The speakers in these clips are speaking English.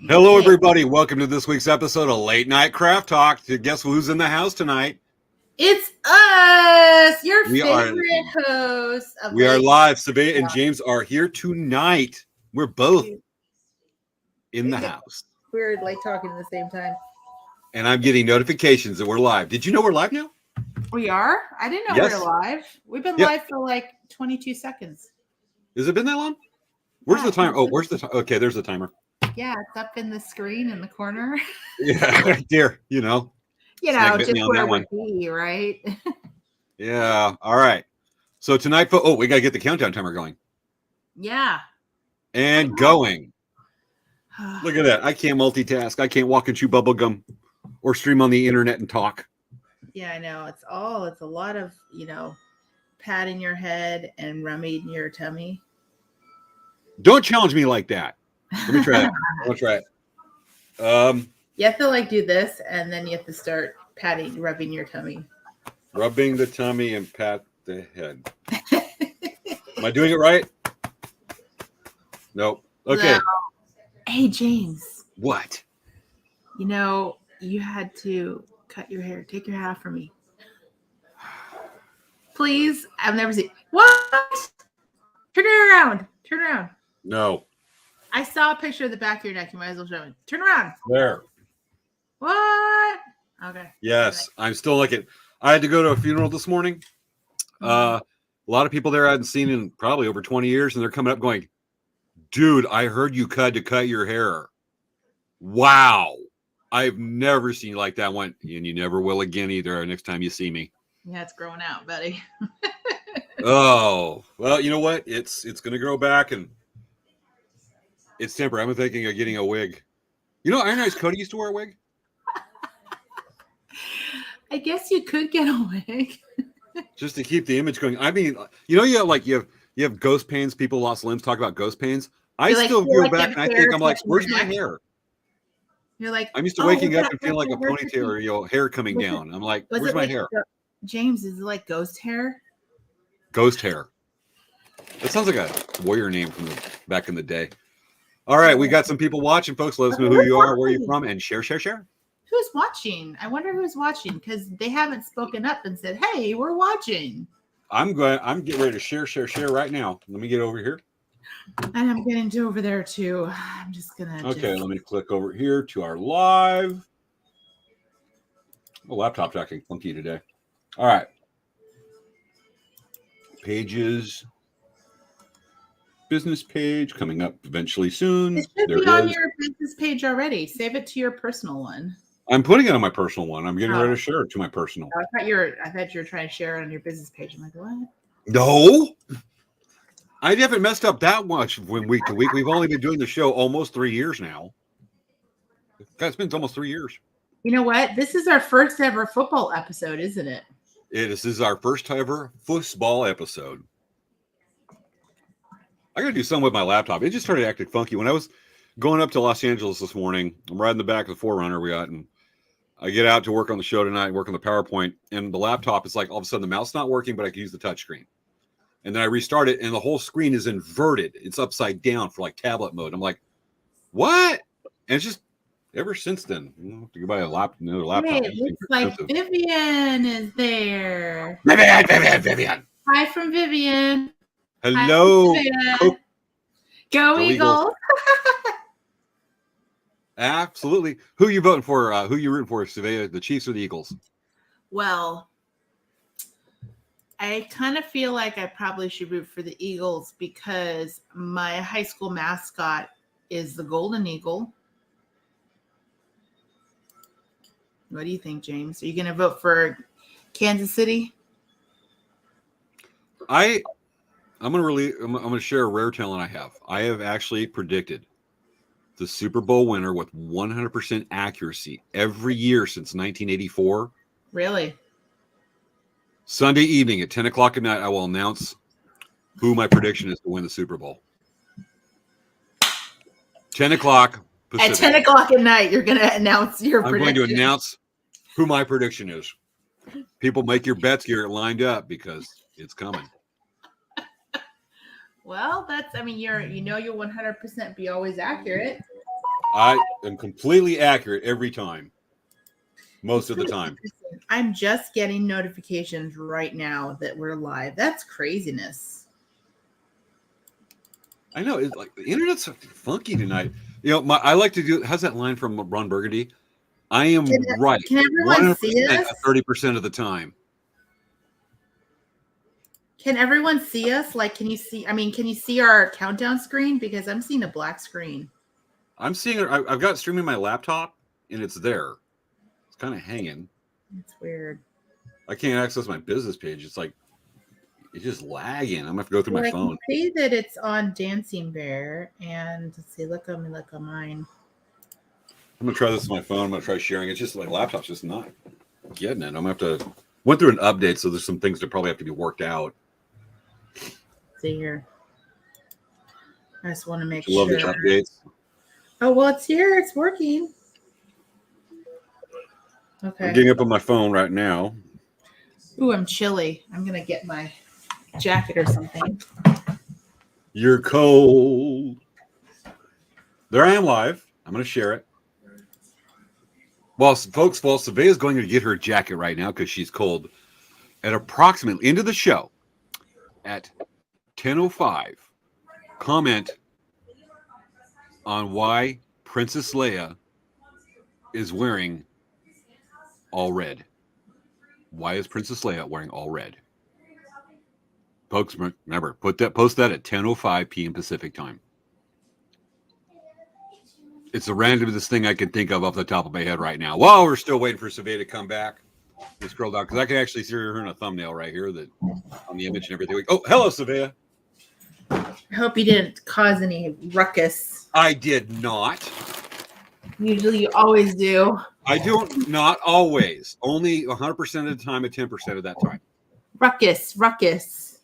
Hello, everybody. Welcome to this week's episode of Late Night Craft Talk. Guess who's in the house tonight? It's us, your We favorite hosts. We are live. Svea and James are here tonight. We're both in the house. We're like talking at the same time. And I'm getting notifications that we're live. Did you know we're live now? We are? I didn't know we were live. We've been live for like 22 seconds. Has it been that long? Where's the timer? Oh, where's the timer? Okay, there's the timer. Yeah, it's up in the screen in the corner. Yeah, right there. You know, just where it would be, right? Yeah. All right. So tonight, we got to get the countdown timer going. Yeah. And going. Look at that. I can't multitask. I can't walk and chew bubble gum or stream on the internet and talk. Yeah, I know. It's a lot of, patting your head and rubbing your tummy. Don't challenge me like that. Let me try it. I'll try it. You have to do this, and then you have to start rubbing your tummy. Rubbing the tummy and pat the head. Am I doing it right? Nope. Okay. No. Hey, James. What? You had to cut your hair. Take your hat off for me. Please. I've never seen. What? Turn it around. Turn around. No. I saw a picture of the back of your neck. You might as well show me. Turn around. There. What? Okay. Yes. I'm still looking. I had to go to a funeral this morning. A lot of people there I hadn't seen in probably over 20 years, and they're coming up going, dude, I heard you had to cut your hair. Wow. I've never seen you like that one, and you never will again either next time you see me. Yeah, it's growing out, buddy. Oh, well, you know what? It's going to grow back, and it's temporary. I'm thinking of getting a wig. Iron Eyes Cody used to wear a wig. I guess you could get a wig. Just to keep the image going. I mean, you have ghost pains. People lost limbs talk about ghost pains. I still go back and I think I'm like, where's my hair? You're like, I'm used to waking up and feeling like a ponytail or hair coming down. I'm like, where's my hair? James, is it like ghost hair? Ghost hair. That sounds like a warrior name from back in the day. All right, we got some people watching, folks. Let us know who you are, where you're from, and share. Who's watching? I wonder who's watching because they haven't spoken up and said, "Hey, we're watching." I'm getting ready to share right now. Let me get over here. And I'm getting to over there too. I'm just gonna. Okay, let me click over here to our live. The laptop's acting funky today. All right. Pages. Business page coming up eventually soon. It should be on your business page already. Save it to your personal one. I'm putting it on my personal one. I'm getting ready to share it to my personal. I thought you were trying to share it on your business page. I'm like, what? No. I haven't messed up that much from week to week. We've only been doing the show almost 3 years now. It's been almost 3 years. You know what? This is our first ever football episode, isn't it? This is our first ever football episode. I got to do something with my laptop. It just started acting funky. When I was going up to Los Angeles this morning, I'm riding the back of the 4Runner we got, and I get out to work on the show tonight, work on the PowerPoint, and the laptop is like all of a sudden the mouse not working, but I can use the touchscreen. And then I restart it, and the whole screen is inverted. It's upside down for like tablet mode. I'm like, what? And it's just ever since then, to go buy another laptop. Hey, it looks like Vivian is there. Vivian. Hi from Vivian. Hello. Go Eagles. Absolutely. Who are you voting for? Who are you rooting for, Svea, the Chiefs or the Eagles? Well, I kind of feel like I probably should root for the Eagles because my high school mascot is the Golden Eagle. What do you think, James? Are you going to vote for Kansas City? I'm going to share a rare talent I have. I have actually predicted the Super Bowl winner with 100% accuracy every year since 1984. Really? Sunday evening at 10 o'clock at night, I will announce who my prediction is to win the Super Bowl. 10 o'clock Pacific. At 10 o'clock at night, you're going to announce your prediction. I'm going to announce who my prediction is. People make your bets, get it lined up because it's coming. Well, you'll 100% be always accurate. I am completely accurate every time. Most of the time. I'm just getting notifications right now that we're live. That's craziness. I know. It's like the internet's funky tonight. I like to do. How's that line from Ron Burgundy? I am right. Can everyone see us? 30% of the time. Can everyone see us? Like, can you see? I mean, can you see our countdown screen? Because I'm seeing a black screen. I'm seeing it. I've got streaming my laptop, and it's there. It's kind of hanging. It's weird. I can't access my business page. It's like it's just lagging. I'm gonna have to go through my phone. I can see that it's on Dancing Bear, and let's see. Look on mine. I'm gonna try this on my phone. I'm gonna try sharing. It's just like laptop's just not getting it. I'm gonna have to went through an update, so there's some things that probably have to be worked out. Let's see here. I just want to make sure. Love the updates. Oh well, it's here. It's working. Okay. I'm getting up on my phone right now. Ooh, I'm chilly. I'm gonna get my jacket or something. You're cold. There I am live. I'm gonna share it. Well, folks, Svea is going to get her jacket right now because she's cold. At approximately into the show at 10:05, comment on why Princess Leia is wearing all red. Why is Princess Leia wearing all red? Folks, remember, post that at 10:05 p.m. Pacific time. It's the randomest thing I can think of off the top of my head right now. While we're still waiting for Svea to come back, we scroll down because I can actually see her in a thumbnail right here that on the image and everything. Oh, hello, Svea. I hope you didn't cause any ruckus. I did not. Usually, you always do. I do not always. Only 100% of the time at 10% of that time. Ruckus.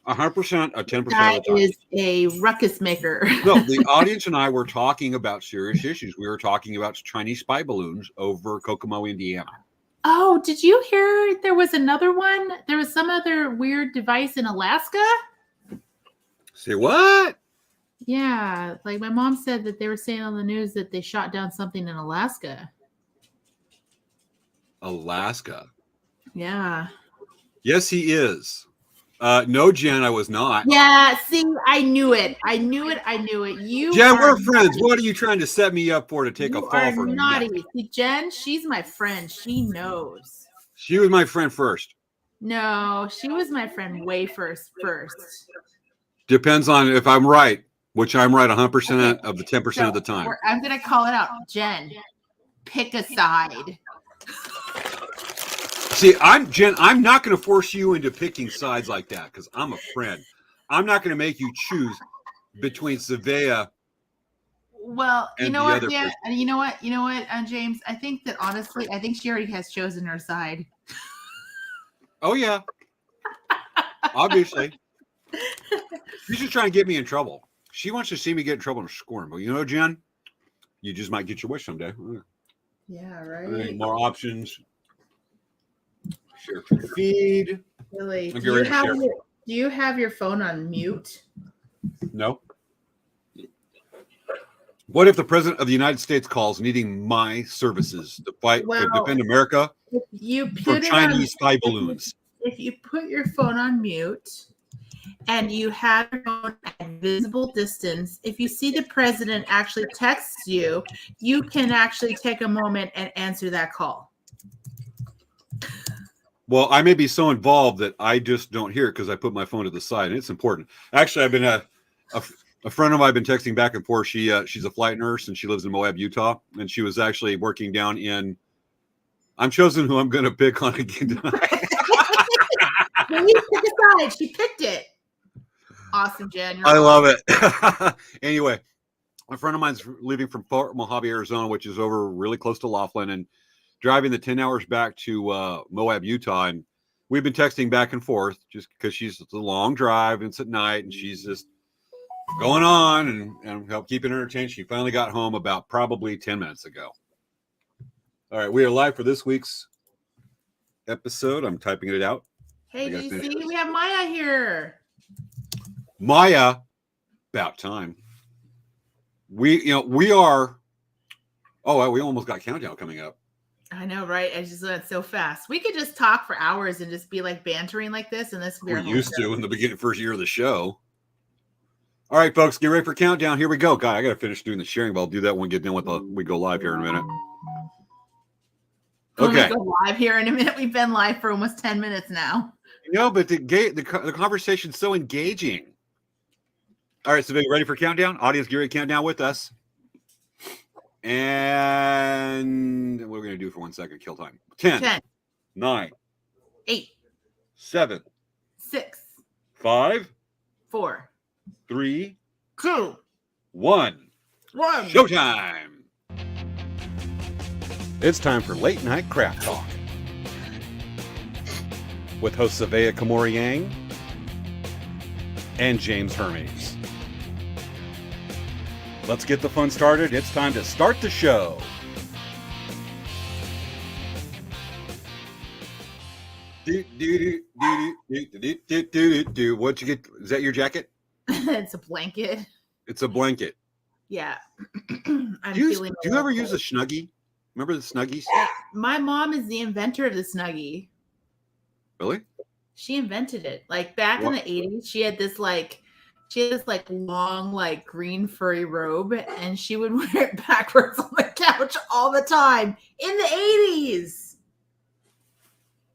100% at 10% of the time. That is a ruckus maker. No, the audience and I were talking about serious issues. We were talking about Chinese spy balloons over Kokomo, Indiana. Oh, did you hear there was another one? There was some other weird device in Alaska? Say what? Yeah, like my mom said that they were saying on the news that they shot down something in Alaska. Alaska? Yeah. Yes, he is. No, Jen, I was not. Yeah, see, I knew it. You, Jen, we're friends. What are you trying to set me up for to take a fall for naughty? See, Jen, she's my friend. She knows. She was my friend first. No, she was my friend way first. Depends on if I'm right, which I'm right 100% of the 10% of the time. I'm going to call it out. Jen, pick a side. See, Jen, I'm not going to force you into picking sides like that because I'm a friend. I'm not going to make you choose between Svea. Well, you know what, Dan? You know what, James? I think that honestly, I think she already has chosen her side. Oh, yeah. Obviously. She's just trying to get me in trouble. She wants to see me get in trouble and scorn. But you know, Jen, you just might get your wish someday. Yeah, right. More options. Share feed. Really? Do you have your phone on mute? No. What if the president of the United States calls needing my services to fight to defend America from Chinese spy balloons? If you put your phone on mute and you have your phone at visible distance, if you see the president actually texts you, you can actually take a moment and answer that call. Well, I may be so involved that I just don't hear it because I put my phone to the side, and it's important. Actually, I've been a friend of mine. I've been texting back and forth. She's a flight nurse and she lives in Moab, Utah, and she was actually working down in. I'm chosen who I'm going to pick on again tonight. You pick a side. She picked it. Awesome, Jen. I love it. Anyway, a friend of mine's leaving from Fort Mojave, Arizona, which is over really close to Laughlin, and driving the 10 hours back to Moab, Utah. And we've been texting back and forth just because it's a long drive and it's at night and she's just going on and help keeping her entertained. She finally got home about probably 10 minutes ago. All right. We are live for this week's episode. I'm typing it out. Hey, DC, we have Maya here. Maya, about time. We are Oh, we almost got countdown coming up. I know, right? I just went so fast. We could just talk for hours and just be like bantering like this, and this would be We our whole used show. to in the first year of the show. All right, folks, get ready for countdown. Here we go. God, I got to finish doing the sharing, but I'll do that when we get done with we go live here in a minute. Okay. We'll go live here in a minute. We've been live for almost 10 minutes now. No, but the conversation's so engaging. All right, so you ready for countdown? Audience, get ready to count down with us. And what are we going to do for 1 second? Kill time. 10, 9, 8, 7, 6, 5, 4, 3, 2, 1. 1. Showtime. It's time for Late Night Craft Talk with hosts Svea Yang and James Hermes. Let's get the fun started. It's time to start the show. What'd you get? Is that your jacket? It's a blanket. It's a blanket. Yeah. Do you ever use a Snuggie? Remember the Snuggies? My mom is the inventor of the Snuggie. Really? She invented it. Like back in the 80s, she had this long, like green furry robe, and she would wear it backwards on the couch all the time in the 80s.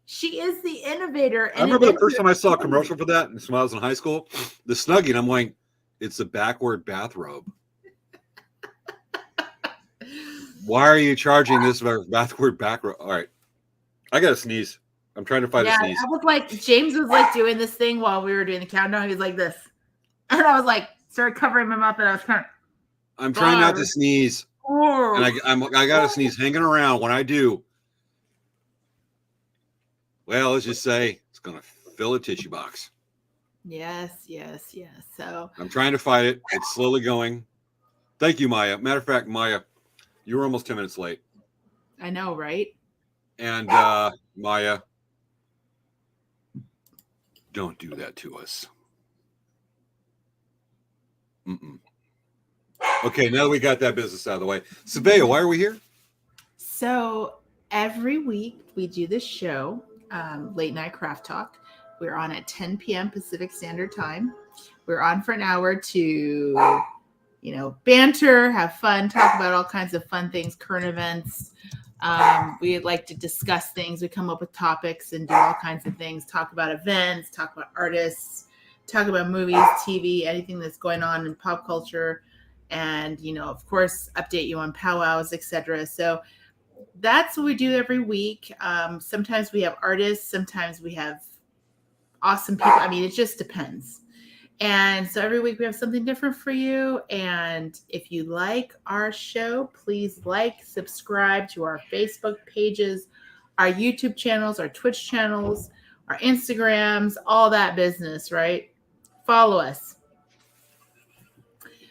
She is the innovator. And I remember the first time I saw a commercial for that, and when I was in high school, the Snuggie, and I'm going, it's a backward bathrobe. Why are you charging this backward bathrobe? All right. I got to sneeze. I'm trying to find a sneeze. I was like, James was like doing this thing while we were doing the countdown. He was like this. And I was like, started covering my mouth, and I was kind of. I'm trying not to sneeze. And I got to sneeze hanging around. When I do, well, let's just say it's going to fill a tissue box. Yes. So I'm trying to fight it. It's slowly going. Thank you, Maya. Matter of fact, Maya, you were almost 10 minutes late. I know, right? And Maya, don't do that to us. Okay, now that we got that business out of the way. Svea, why are we here? So every week we do this show, Late Night Craft Talk. We're on at 10 p.m. Pacific Standard Time. We're on for an hour to, banter, have fun, talk about all kinds of fun things, current events. We like to discuss things. We come up with topics and do all kinds of things, talk about events, talk about artists, talk about movies, TV, anything that's going on in pop culture. And, of course, update you on powwows, etc. So that's what we do every week. Sometimes we have artists. Sometimes we have awesome people. I mean, it just depends. And so every week we have something different for you. And if you like our show, please subscribe to our Facebook pages, our YouTube channels, our Twitch channels, our Instagrams, all that business, right? Follow us.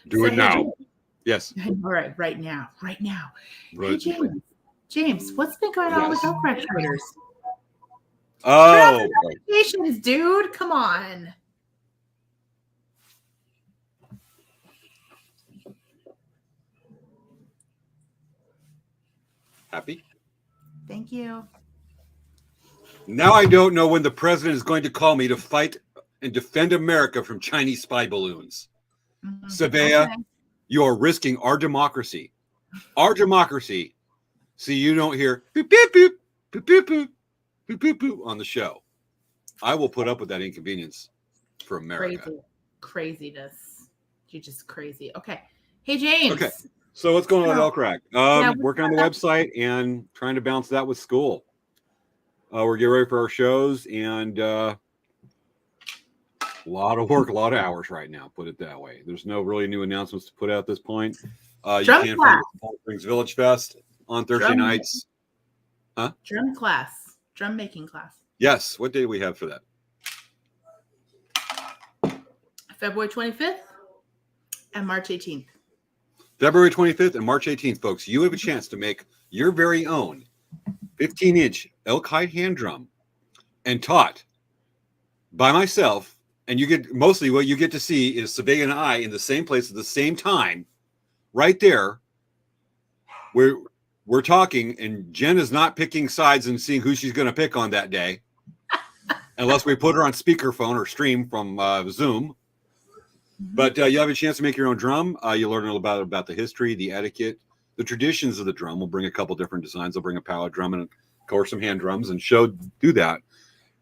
Do it now. Yes. All right, right now. Right. Hey, James, what's been going on with Hellcraft Traders? Oh, notifications, dude. Come on. Happy? Thank you. Now I don't know when the president is going to call me to fight and defend America from Chinese spy balloons. Mm-hmm. Svea, okay. You are risking our democracy. Our democracy. See, you don't hear boop, boop, boop, boop, boop, boop, boop, boop, boop on the show. I will put up with that inconvenience for America. Craziness. You're just crazy. Okay. Hey, James. Okay. So what's going on with Elcrack? Working on the website and trying to balance that with school. We're getting ready for our shows and a lot of work, a lot of hours right now, put it that way. There's no really new announcements to put out at this point. You can find Palm Springs Village Fest on Thursday nights. Huh? Drum making class. Yes. What day do we have for that? February 25th and March 18th. February 25th and March 18th, folks. You have a chance to make your very own 15-inch elk hide hand drum and taught by myself. And you get mostly what you get to see is Svea and I in the same place at the same time, right there, where we're talking, and Jen is not picking sides and seeing who she's going to pick on that day, unless we put her on speakerphone or stream from Zoom. But you have a chance to make your own drum. You learn a little about the history, the etiquette, the traditions of the drum. We'll bring a couple different designs. They'll bring a power drum and, of course, some hand drums and do that.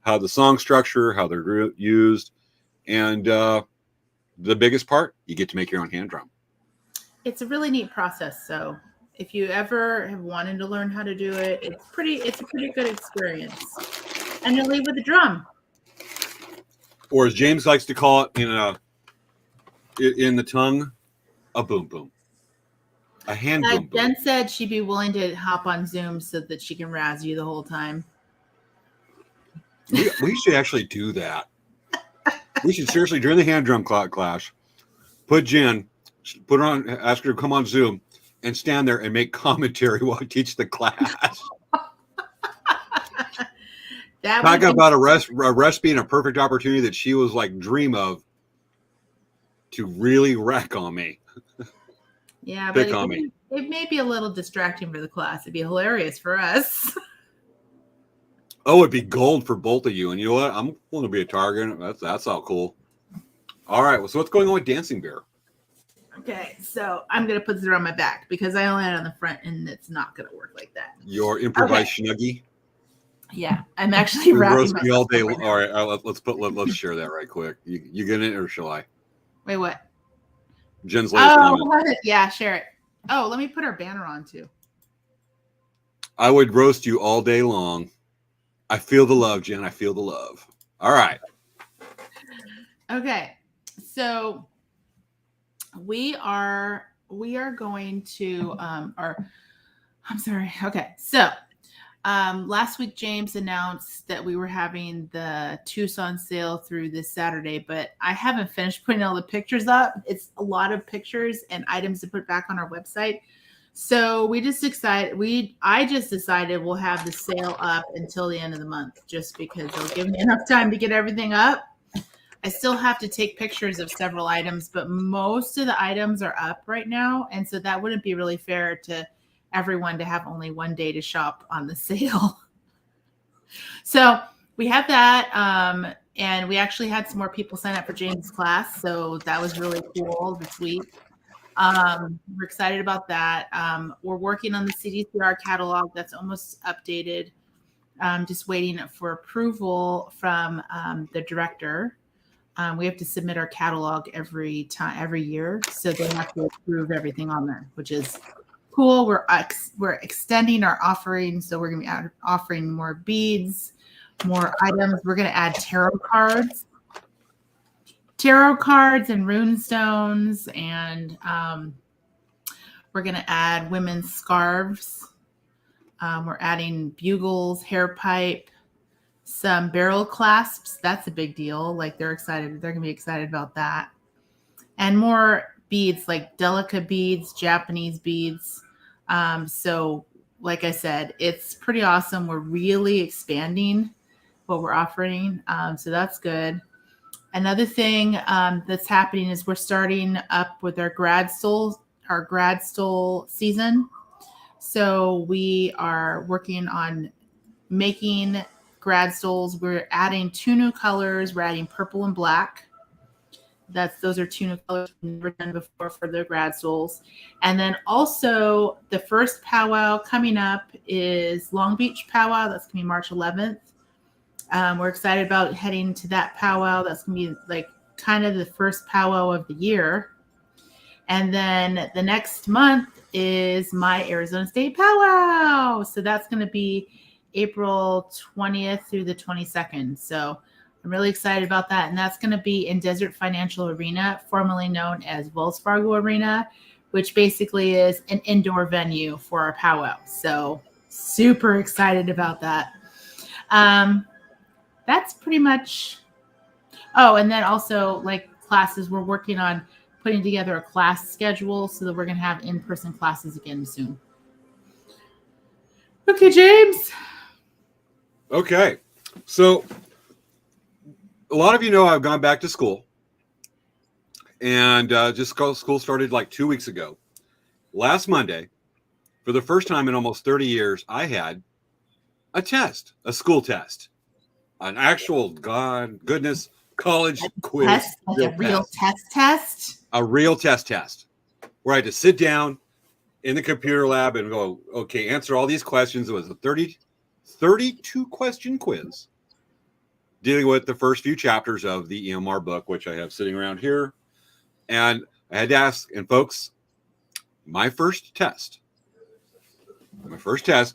How the song structure, how they're used, and the biggest part, you get to make your own hand drum. It's a really neat process. So if you ever have wanted to learn how to do it, it's a pretty good experience. And you'll leave with a drum. Or as James likes to call it in the tongue, a boom boom. A hand boom boom. Jen said she'd be willing to hop on Zoom so that she can razz you the whole time. We should actually do that. We should seriously, during the hand drum class, put her on, ask her to come on Zoom and stand there and make commentary while I teach the class. Talk about a recipe and a perfect opportunity that she was like dream of to really wreck on me. Yeah, but it may be a little distracting for the class. It'd be hilarious for us. Oh, it'd be gold for both of you. And you know what? I'm going to be a target. That's all cool. All right. Well, so what's going on with Dancing Bear? Okay, so I'm going to put this around my back because I only had it on the front and it's not going to work like that. Your improvised Snuggie? Yeah, I'm actually wrapping me all day. All right, let's share that right quick. You get it or shall I? Wait, what? Jen's latest comment. Yeah, share it. Oh, let me put our banner on too. I would roast you all day long. I feel the love, Jen. I feel the love. All right. Okay, so we are going to I'm sorry. Okay, so last week James announced that we were having the Tucson sale through this Saturday, but I haven't finished putting all the pictures up. It's a lot of pictures and items to put back on our website. So I just decided we'll have the sale up until the end of the month, just because it'll give me enough time to get everything up. I still have to take pictures of several items, but most of the items are up right now. And so that wouldn't be really fair to everyone to have only one day to shop on the sale. So we have that. And we actually had some more people sign up for James' class. So that was really cool this week. We're excited about that. We're working on the CDCR catalog that's almost updated. Just waiting for approval from the director. We have to submit our catalog every year, so they have to approve everything on there, which is cool. We're extending our offerings, so we're going to be offering more beads, more items. We're going to add tarot cards and rune stones, and we're going to add women's scarves. We're adding bugles, hair pipe, some barrel clasps. That's a big deal. Like they're excited. They're going to be excited about that. And more beads, like Delica beads, Japanese beads. So like I said, it's pretty awesome. We're really expanding what we're offering. So that's good. Another thing that's happening is we're starting up with our grad stole season. So we are working on making grad stoles. We're adding 2 new colors. We're adding purple and black. Those are 2 new colors we've never done before for the grad stoles. And then also the first powwow coming up is Long Beach powwow. That's going to be March 11th. We're excited about heading to that powwow. That's going to be like kind of the first powwow of the year. And then the next month is my Arizona State powwow. So that's going to be April 20th through the 22nd. So I'm really excited about that. And that's going to be in Desert Financial Arena, formerly known as Wells Fargo Arena, which basically is an indoor venue for our powwow. So super excited about that. That's pretty much. Oh, and then also like classes, we're working on putting together a class schedule so that we're going to have in-person classes again soon. Okay, James. Okay. So a lot of you know I've gone back to school, and school started like 2 weeks ago. Last Monday, for the first time in almost 30 years, I had a test, a school test, an actual goodness college quiz. Test, like a real test. A real test where I had to sit down in the computer lab and go, okay, answer all these questions. It was a 32 question quiz dealing with the first few chapters of the EMR book, which I have sitting around here. And I had to ask, and folks, my first test,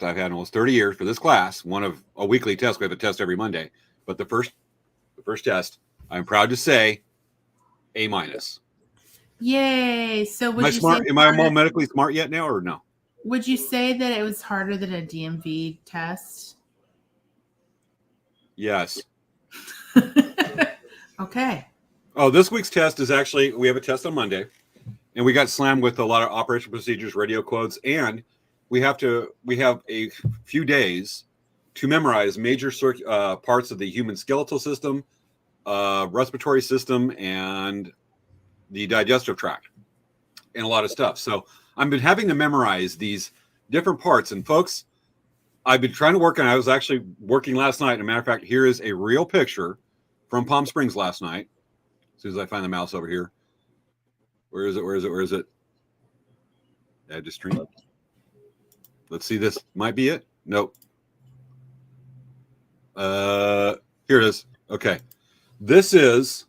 I've had almost 30 years for this class, one of a weekly test. We have a test every Monday, but the first test, I'm proud to say, A-. Yay. So am I smart? Am I more medically smart yet now or no? Would you say that it was harder than a DMV test? Yes. Okay. Oh, this week's test is actually, we have a test on Monday, and we got slammed with a lot of operational procedures, radio codes, and we have a few days to memorize major parts of the human skeletal system, respiratory system, and the digestive tract, and a lot of stuff. So I've been having to memorize these different parts. And folks, I've been trying to work on, I was actually working last night. As a matter of fact, here is a real picture from Palm Springs last night. As soon as I find the mouse over here. Where is it? Add to stream. Let's see, this might be it. Nope. Here it is. Okay. This is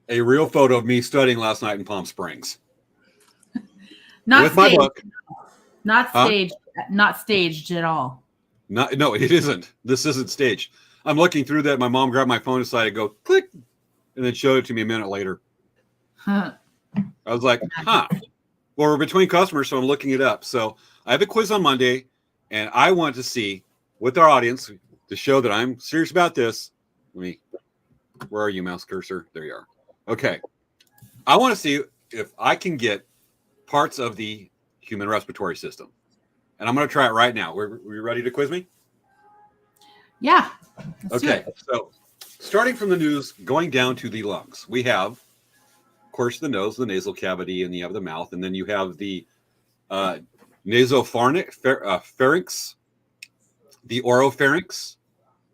a real photo of me studying last night in Palm Springs. Not with staged. my book. Not staged. Not staged at all. No, it isn't. This isn't staged. I'm looking through that. My mom grabbed my phone aside and go click, and then showed it to me a minute later. Huh. I was like, huh. Well, we're between customers, so I'm looking it up. So I have a quiz on Monday, and I want to see with our audience to show that I'm serious about this. Where are you, mouse cursor? There you are. Okay. I want to see if I can get parts of the human respiratory system. And I'm going to try it right now. Were you ready to quiz me? Yeah. Okay. So starting from the news, going down to the lungs, we have, of course, the nose, the nasal cavity, and you have the mouth. And then you have the nasopharynx, the oropharynx.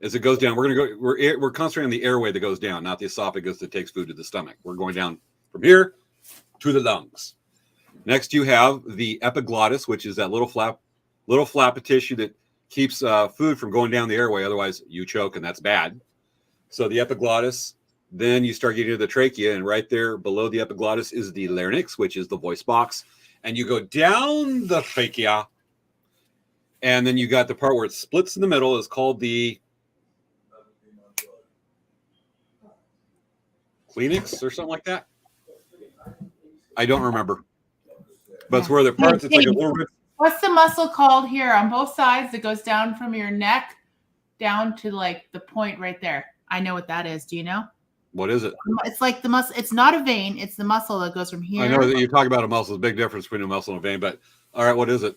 As it goes down, we're concentrating on the airway that goes down, not the esophagus that takes food to the stomach. We're going down from here to the lungs. Next, you have the epiglottis, which is that little flap of tissue that keeps food from going down the airway. Otherwise, you choke, and that's bad. So the epiglottis. Then you start getting to the trachea, and right there below the epiglottis is the larynx, which is the voice box. And you go down the trachea, and then you got the part where it splits in the middle is called the Kleenex or something like that. I don't remember. But it's where the parts, it's like a little bit. What's the muscle called here on both sides that goes down from your neck down to like the point right there? I know what that is. Do you know? What is it? It's like the muscle. It's not a vein. It's the muscle that goes from here. I know that you talk about a muscle. There's a big difference between a muscle and a vein. But all right, what is it?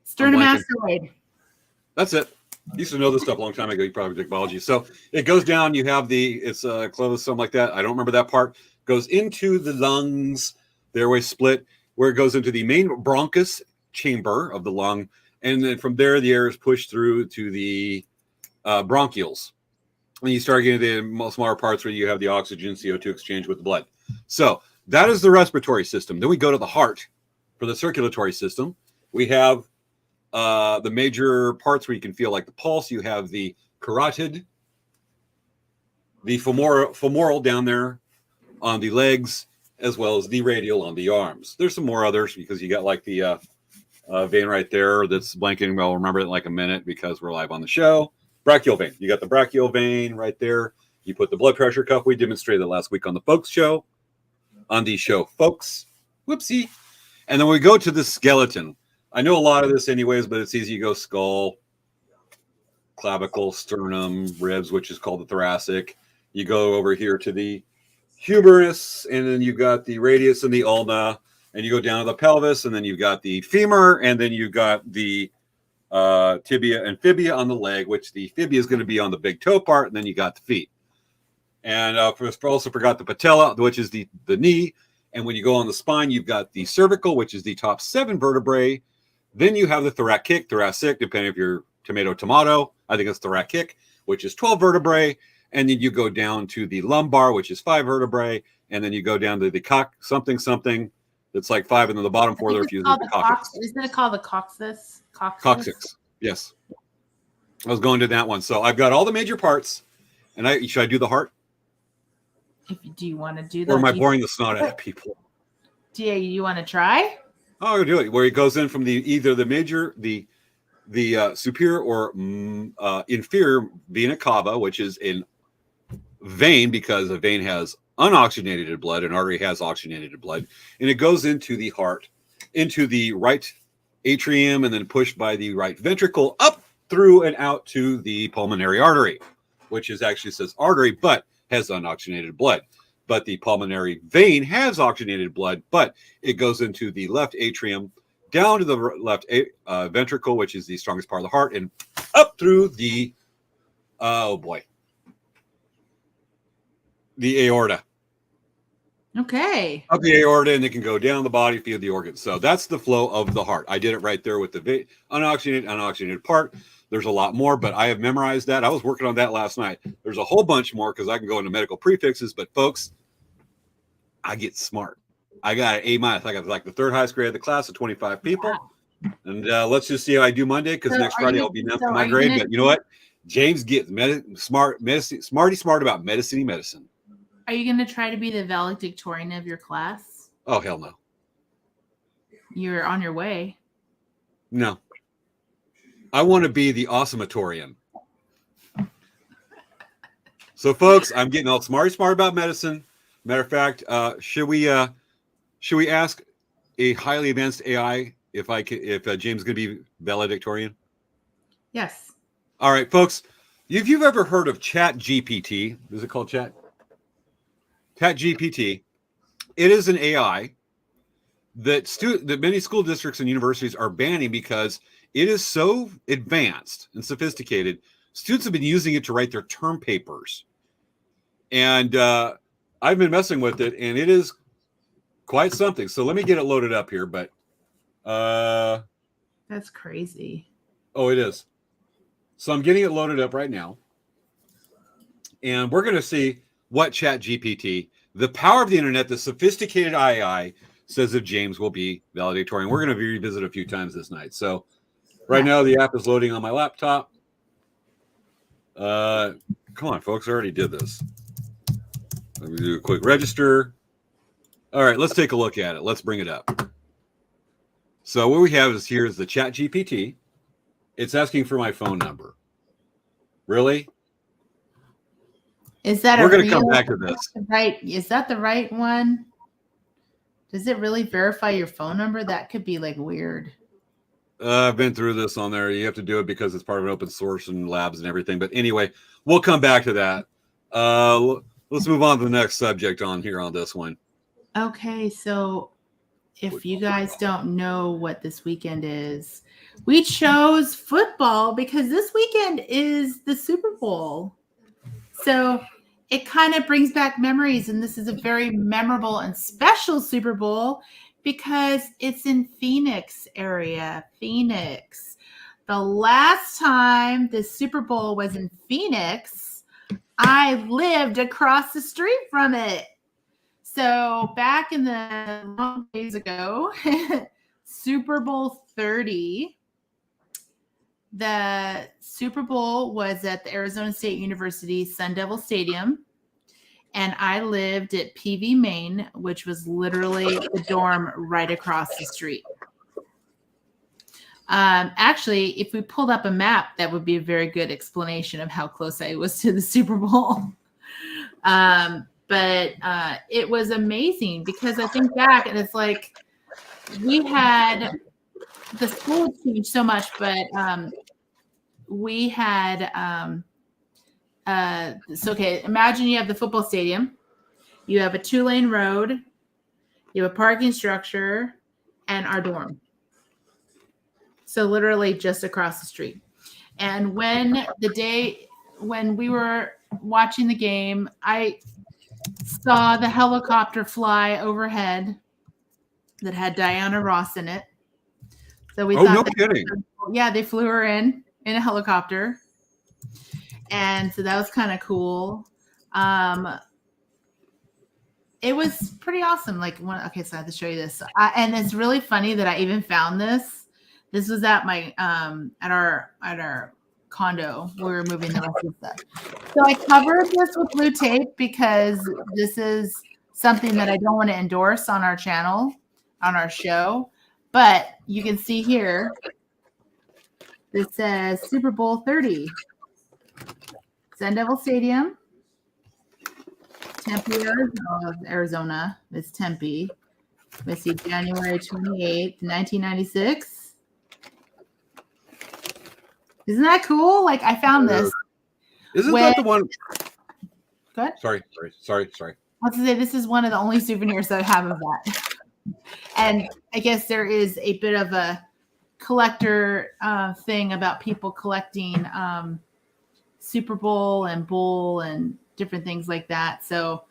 Sternomastoid. That's it. I used to know this stuff a long time ago. You probably took biology. So it goes down. You have it's closed, something like that. I don't remember that part. Goes into the lungs. The airway split, where it goes into the main bronchus chamber of the lung, and then from there the air is pushed through to the bronchioles. And you start getting the smaller parts where you have the oxygen CO2 exchange with the blood. So that is the respiratory system. Then we go to the heart for the circulatory system. We have the major parts where you can feel like the pulse. You have the carotid, the femoral down there on the legs, as well as the radial on the arms. There's some more others because you got like the vein right there that's blanking. Well, remember it in like a minute because we're live on the show. Brachial vein. You got the brachial vein right there. You put the blood pressure cuff. We demonstrated that last week on the Folks show. On the show, Folks. Whoopsie. And then we go to the skeleton. I know a lot of this anyways, but it's easy. You go skull, clavicle, sternum, ribs, which is called the thoracic. You go over here to the humerus, and then you got the radius and the ulna, and you go down to the pelvis, and then you've got the femur, and then you've got the tibia and fibia on the leg, which the fibia is going to be on the big toe part, and then you got the feet. And also forgot the patella, which is the knee. And when you go on the spine, you've got the cervical, which is the top 7 vertebrae. Then you have the thoracic, depending if you're tomato. I think it's thoracic, which is 12 vertebrae. And then you go down to the lumbar, which is 5 vertebrae. And then you go down to the something that's like 5. And then the bottom 4 there, if you use the coccyx. Isn't it called the coccyx? Coccyx. Yes. I was going to that one. So I've got all the major parts. And should I do the heart? Do you want to do that? Or am I boring the snot out of people? Do you want to try? Oh, I'll do it. Where it goes in from either the major, the superior or inferior vena cava, which is in vein, because a vein has unoxygenated blood, an artery has oxygenated blood, and it goes into the heart, into the right atrium, and then pushed by the right ventricle up through and out to the pulmonary artery, which is actually says artery, but has unoxygenated blood. But the pulmonary vein has oxygenated blood, but it goes into the left atrium, down to the left ventricle, which is the strongest part of the heart, and up through the, the aorta. Okay. Up the aorta, and it can go down the body, feed the organs. So that's the flow of the heart. I did it right there with the unoxygenated part. There's a lot more, but I have memorized that. I was working on that last night. There's a whole bunch more because I can go into medical prefixes, but folks, I get smart. I got an A-. I got like the 3rd highest grade of the class of 25 people. Wow. And let's just see how I do Monday, because next Friday I'll be down for my grade. But you know what? James gets smart about medicine. Are you going to try to be the valedictorian of your class? Oh, hell no. You're on your way. No. I want to be the awesomatorian. So, folks, I'm getting all smart about medicine. Matter of fact, should we ask a highly advanced AI if James is going to be valedictorian? Yes. All right, folks. If you've ever heard of Chat GPT, is it called Chat GPT? It is an AI that many school districts and universities are banning because it is so advanced and sophisticated. Students have been using it to write their term papers. And I've been messing with it, and it is quite something. So let me get it loaded up here. But that's crazy. Oh, it is. So I'm getting it loaded up right now. And we're going to see what Chat GPT, the power of the internet, the sophisticated AI, says if James will be valedictorian. We're going to revisit a few times this night. So right now the app is loading on my laptop. Come on, folks. I already did this. Let me do a quick register. All right, let's take a look at it. Let's bring it up. So what we have is here is the Chat GPT. It's asking for my phone number. Really? Is that we're going to come back to this? Right? Is that the right one? Does it really verify your phone number? That could be like weird. I've been through this on there. You have to do it because it's part of an open source and labs and everything. But anyway, we'll come back to that. Let's move on to the next subject on here on this one. Okay, so if you guys don't know what this weekend is, we chose football because this weekend is the Super Bowl. So it kind of brings back memories, and this is a very memorable and special Super Bowl because it's in Phoenix area. Phoenix. The last time the Super Bowl was in Phoenix, I lived across the street from it. So back in the long days ago, Super Bowl 30, the Super Bowl was at the Arizona State University Sun Devil Stadium. And I lived at PV Main, which was literally the dorm right across the street. Actually, if we pulled up a map, that would be a very good explanation of how close I was to the Super Bowl. But it was amazing because I think back and it's like we had the school changed so much, but we had so okay, imagine you have the football stadium, you have a 2-lane road, you have a parking structure, and our dorm. So literally just across the street. And when we were watching the game, I saw the helicopter fly overhead that had Diana Ross in it. So we Oh, thought no that, kidding. yeah, they flew her in a helicopter. And so that was kind of cool. It was pretty awesome. Okay, so I have to show you this. And it's really funny that I even found this. This was at my at our condo. We were moving the rest of the stuff. So I covered this with blue tape because this is something that I don't want to endorse on our channel, on our show. But you can see here, it says Super Bowl 30, Sun Devil Stadium, Tempe, Arizona. It's Tempe. Let's see, January 28th, 1996. Isn't that cool? Like, I found this. Isn't that the one? Go ahead. Sorry. I was to say, this is one of the only souvenirs that I have of that. And I guess there is a bit of a collector thing about people collecting Super Bowl and Bowl and different things like that. So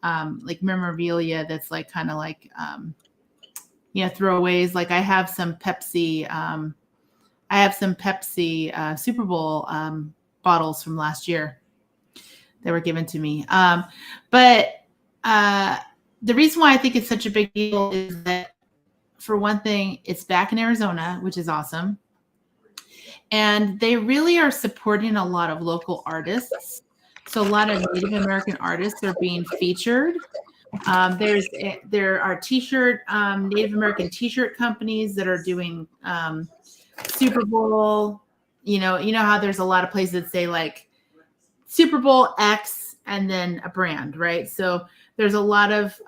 like memorabilia that's like kind of like throwaways. Like I have some Pepsi Super Bowl bottles from last year that were given to me. But the reason why I think it's such a big deal is that, for one thing, it's back in Arizona, which is awesome. And they really are supporting a lot of local artists. So a lot of Native American artists are being featured. There are Native American t-shirt companies that are doing Super Bowl. You know how there's a lot of places that say like Super Bowl X and then a brand, right? So there's a lot of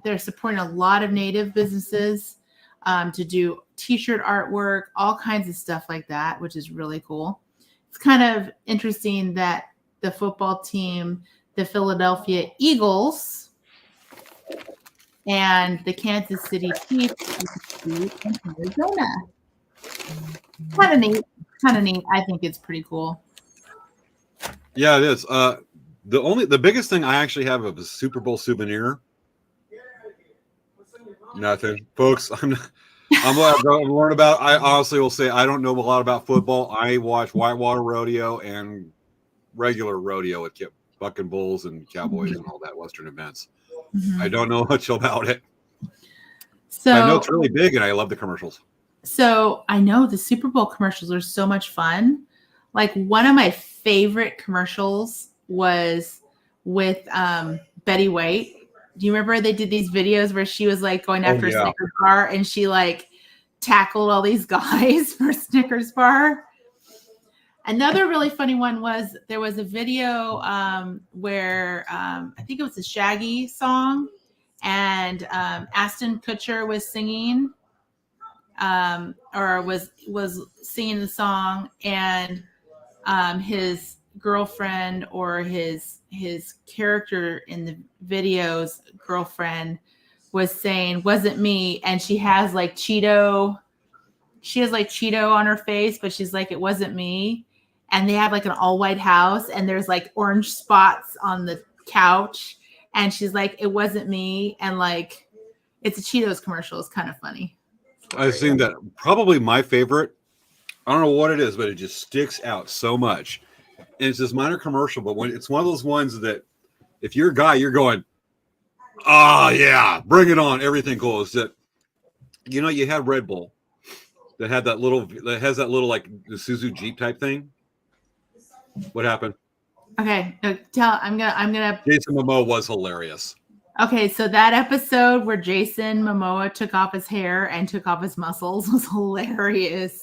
they're supporting a lot of Native businesses to do t-shirt artwork, all kinds of stuff like that, which is really cool. It's kind of interesting that the football team, the Philadelphia Eagles, and the Kansas City Chiefs in Arizona. Kind of neat. I think it's pretty cool. Yeah, it is. The biggest thing I actually have of a Super Bowl souvenir. Nothing, folks. I'm learning about. I honestly will say I don't know a lot about football. I watch whitewater rodeo and regular rodeo with bucking bulls and cowboys and all that Western events. I don't know much about it. So I know it's really big, and I love the commercials. So I know the Super Bowl commercials are so much fun. Like one of my favorite commercials was with Betty White. Do you remember they did these videos where she was like going after a Snickers bar and she like tackled all these guys for Snickers bar? Another really funny one was there was a video where I think it was a Shaggy song and Ashton Kutcher was singing or was singing the song, and his girlfriend or his character in the video's girlfriend was saying, "Wasn't me," and she has like Cheeto on her face, but she's like, "It wasn't me." And they have like an all white house and there's like orange spots on the couch, and she's like, "It wasn't me," and like it's a Cheetos commercial. It's kind of funny. I've seen that. Probably my favorite. I don't know what it is, but it just sticks out so much. And it's this minor commercial, but when it's one of those ones that if you're a guy, you're going, "Oh yeah, bring it on!" Everything cool. Is that you had Red Bull that has that little like the Suzu Jeep type thing. What happened? Okay, I'm gonna. Jason Momoa was hilarious. Okay, so that episode where Jason Momoa took off his hair and took off his muscles was hilarious.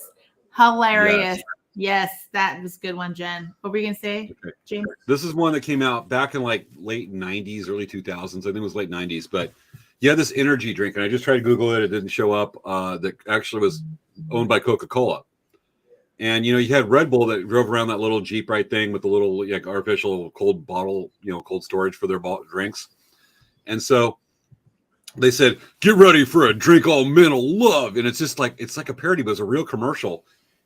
Yes, that was a good one, Jen. What were you gonna say, okay. James? This is one that came out back in like late 90s, early 2000s. I think it was late 90s, but you had this energy drink, and I just tried to Google it. It didn't show up. That actually was owned by Coca-Cola. And, you had Red Bull that drove around that little Jeep right thing with the little like artificial cold bottle, cold storage for their drinks. And so they said, "Get ready for a drink all men will love." And it's just like, it's like a parody, but it's a real commercial.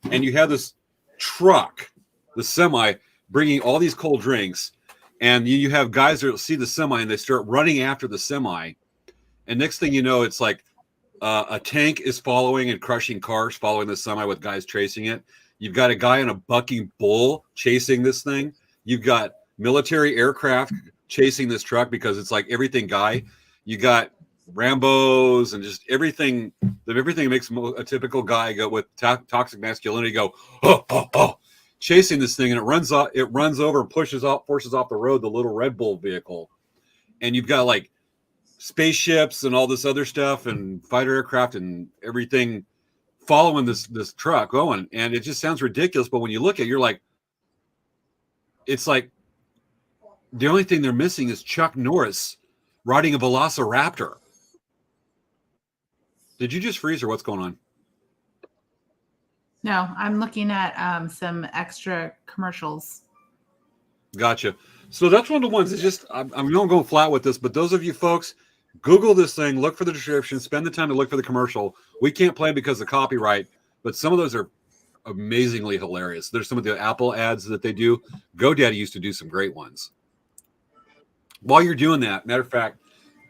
And you have this truck, the semi, bringing all these cold drinks. And you have guys that see the semi and they start running after the semi. And next thing you know, it's like A tank is following and crushing cars, following the semi with guys chasing it. You've got a guy on a bucking bull chasing this thing. You've got military aircraft chasing this truck because it's like everything guy. You got Rambos and just everything. Everything makes a typical guy go with toxic masculinity go, oh, oh, oh, chasing this thing, and it runs over and forces off the road the little Red Bull vehicle. And you've got like spaceships and all this other stuff and fighter aircraft and everything following this truck going, and it just sounds ridiculous. But when you look at it, you're like, it's like the only thing they're missing is Chuck Norris riding a Velociraptor. Did you just freeze or what's going on? No, I'm looking at some extra commercials. Gotcha. So that's one of the ones. It's just I'm not going flat with this, but those of you folks, Google this thing, look for the description, spend the time to look for the commercial. We can't play because of copyright, but some of those are amazingly hilarious. There's some of the Apple ads that they do. GoDaddy used to do some great ones. While you're doing that, matter of fact,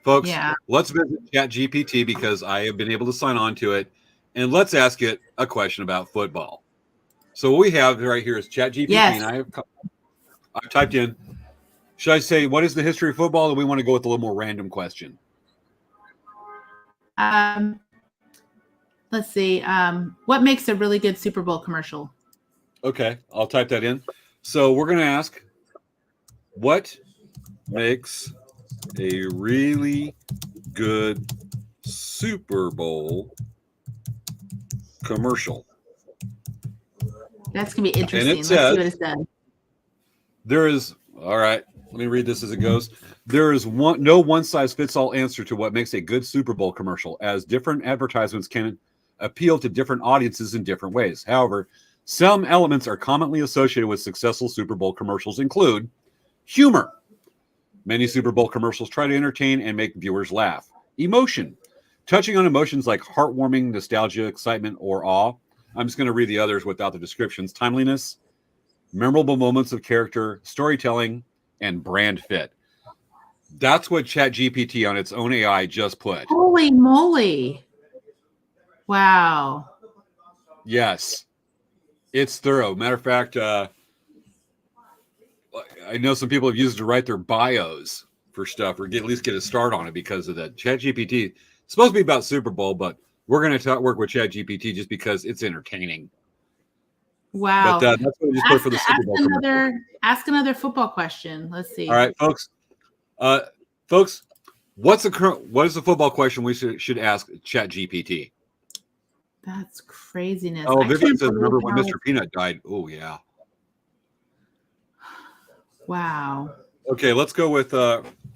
folks, let's visit ChatGPT because I have been able to sign on to it, and let's ask it a question about football. So what we have right here is ChatGPT, and I've typed in, should I say, what is the history of football, or we want to go with a little more random question? Let's see. What makes a really good Super Bowl commercial? Okay, I'll type that in. So we're going to ask, what makes a really good Super Bowl commercial? That's going to be interesting. And Let's see what it says. There is, all right, let me read this as it goes. There is no one-size-fits-all answer to what makes a good Super Bowl commercial, as different advertisements can appeal to different audiences in different ways. However, some elements are commonly associated with successful Super Bowl commercials include humor. Many Super Bowl commercials try to entertain and make viewers laugh. Emotion. Touching on emotions like heartwarming, nostalgia, excitement, or awe. I'm just going to read the others without the descriptions. Timeliness. Memorable moments of character, storytelling, and brand fit. That's what ChatGPT on its own AI just put. Holy moly. Wow. Yes. It's thorough. Matter of fact, I know some people have used it to write their bios for stuff or at least get a start on it because of that. ChatGPT, it's supposed to be about Super Bowl, but we're going to work with ChatGPT just because it's entertaining. Wow. But that's what we just put for the Super Bowl. Ask another football question. Let's see. All right, folks. What is the football question we should ask ChatGPT? That's craziness. Oh, Vivian says, remember when Mr. Peanut died? Oh, yeah. Wow. Okay, let's go with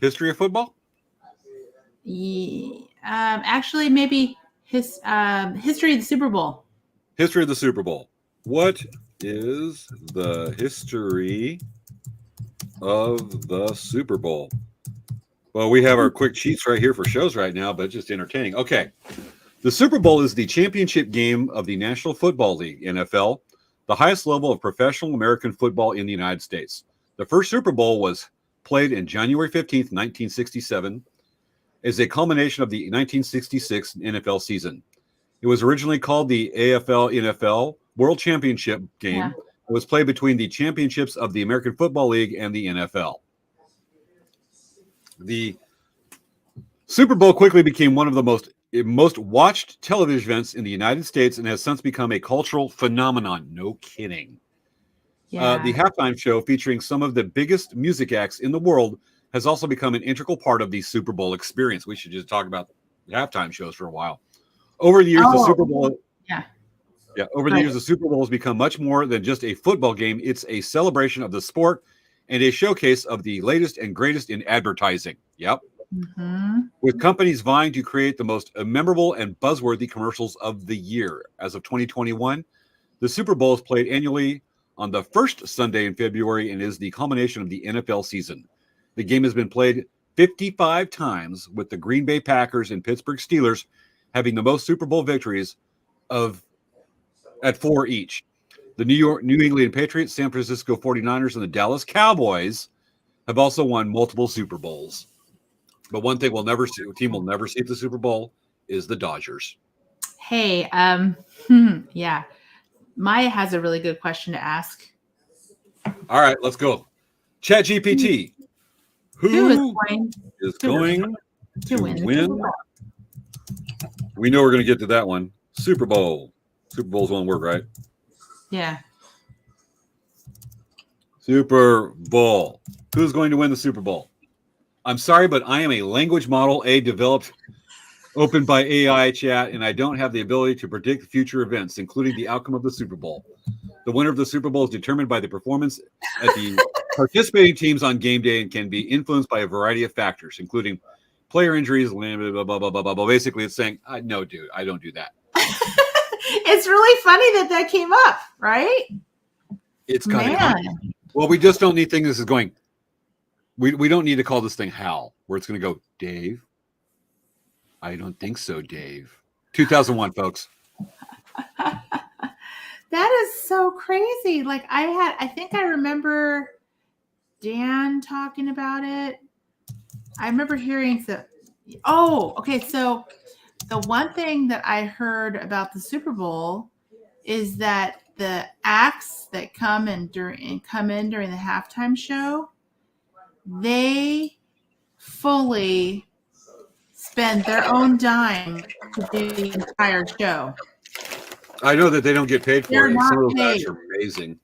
history of football. Actually, maybe history of the Super Bowl. History of the Super Bowl. What is the history of the Super Bowl? Well, we have our quick cheats right here for shows right now, but it's just entertaining. Okay. The Super Bowl is the championship game of the National Football League, NFL, the highest level of professional American football in the United States. The first Super Bowl was played in January 15th, 1967, as a culmination of the 1966 NFL season. It was originally called the AFL-NFL World Championship game. Yeah. It was played between the championships of the American Football League and the NFL. The Super Bowl quickly became one of the most watched television events in the United States and has since become a cultural phenomenon. No kidding. Yeah. The halftime show, featuring some of the biggest music acts in the world, has also become an integral part of the Super Bowl experience. We should just talk about halftime shows for a while. Over the years, the Super Bowl... Over the years, the Super Bowl has become much more than just a football game. It's a celebration of the sport and a showcase of the latest and greatest in advertising. Yep. Mm-hmm. With companies vying to create the most memorable and buzzworthy commercials of the year. As of 2021, the Super Bowl is played annually on the first Sunday in February and is the culmination of the NFL season. The game has been played 55 times, with the Green Bay Packers and Pittsburgh Steelers having the most Super Bowl victories at 4 each. The New England Patriots, San Francisco 49ers, and the Dallas Cowboys have also won multiple Super Bowls. But one thing a team will never see at the Super Bowl is the Dodgers. Hey, yeah. Maya has a really good question to ask. All right, let's go. ChatGPT. Who is going to win? We know we're going to get to that one. Super Bowl. Super Bowl's one word, right? Yeah. Super Bowl. Who's going to win the Super Bowl? I'm sorry, but I am a language model, developed open by AI chat, and I don't have the ability to predict future events, including the outcome of the Super Bowl. The winner of the Super Bowl is determined by the performance at the participating teams on game day and can be influenced by a variety of factors, including player injuries, blah, blah, blah, blah, blah, blah. Basically, it's saying, no, dude, I don't do that. It's really funny that came up, right? It's kind of funny. Well, we just don't need things this is going. We don't need to call this thing Hal, where it's going to go, Dave. I don't think so, Dave. 2001, folks. That is so crazy. Like I think I remember Dan talking about it. I remember hearing okay. So the one thing that I heard about the Super Bowl is that the acts that come in during the halftime show, they fully spend their own dime to do the entire show. I know that they don't get paid for it. Some of those acts are amazing.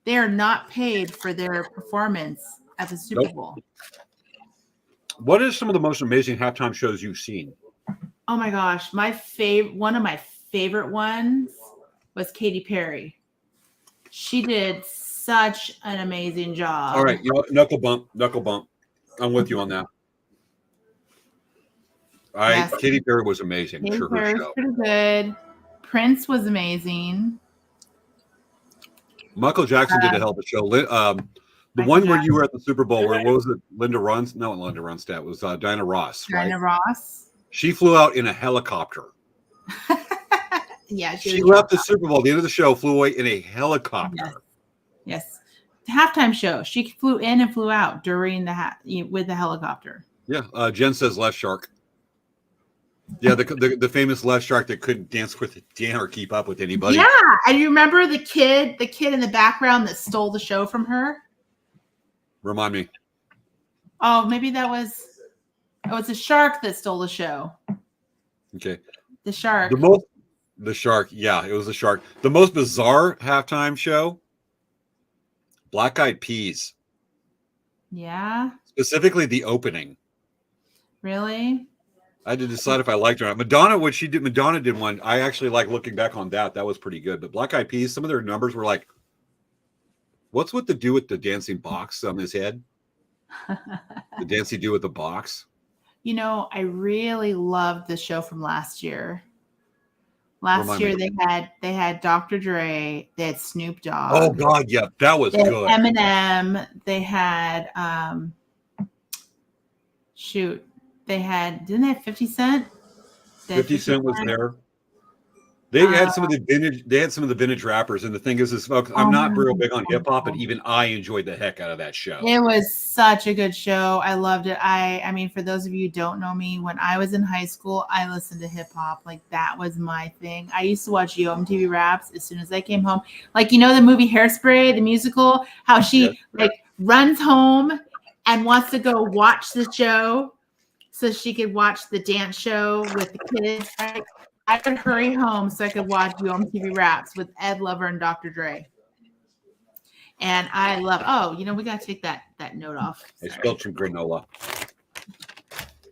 They are not paid for their performance at the Super Bowl. What is some of the most amazing halftime shows you've seen? Oh my gosh, one of my favorite ones was Katy Perry. She did such an amazing job. All right, you know what? Knuckle bump. I'm with you on that. Yes. Katy Perry was amazing. Katy Perry was pretty good. Prince was amazing. Michael Jackson did a hell of a show. The one where you were at the Super Bowl, what was it? Linda Ronstadt? No, Linda Ronstadt. It was Diana Ross, right? Diana Ross. She flew out in a helicopter. Yeah. She left the Super Bowl. At the end of the show, flew away in a helicopter. Yes. The halftime show. She flew in and flew out during with the helicopter. Yeah. Jen says left shark. Yeah, the famous left shark that couldn't dance with Dan or keep up with anybody. Yeah, and you remember the kid in the background that stole the show from her? Remind me. Oh, maybe it was a shark that stole the show. Okay. The shark. The shark. Yeah, it was the shark. The most bizarre halftime show. Black Eyed Peas. Yeah. Specifically the opening. Really? I had to decide if I liked her or not. Madonna did one. I actually like looking back on that. That was pretty good. But Black Eyed Peas, some of their numbers were like, what's with the do with the dancing box on his head? The dance he do with the box. You know, I really loved the show from last year. Last year they had Dr. Dre, they had Snoop Dogg. Oh God, yeah, that was good. Eminem, they had didn't they have 50 Cent? 50 Cent was there. They had some of the vintage rappers, and the thing is folks, I'm not real big on hip hop, but even I enjoyed the heck out of that show. It was such a good show. I loved it. I mean, for those of you who don't know me, when I was in high school, I listened to hip hop. Like that was my thing. I used to watch MTV Raps as soon as I came home. Like, you know, the movie Hairspray, the musical, how she runs home and wants to go watch the show so she could watch the dance show with the kids, right? I would hurry home so I could watch MTV Raps with Ed Lover and Dr. Dre. And I love, we got to take that note off. I spilled some granola.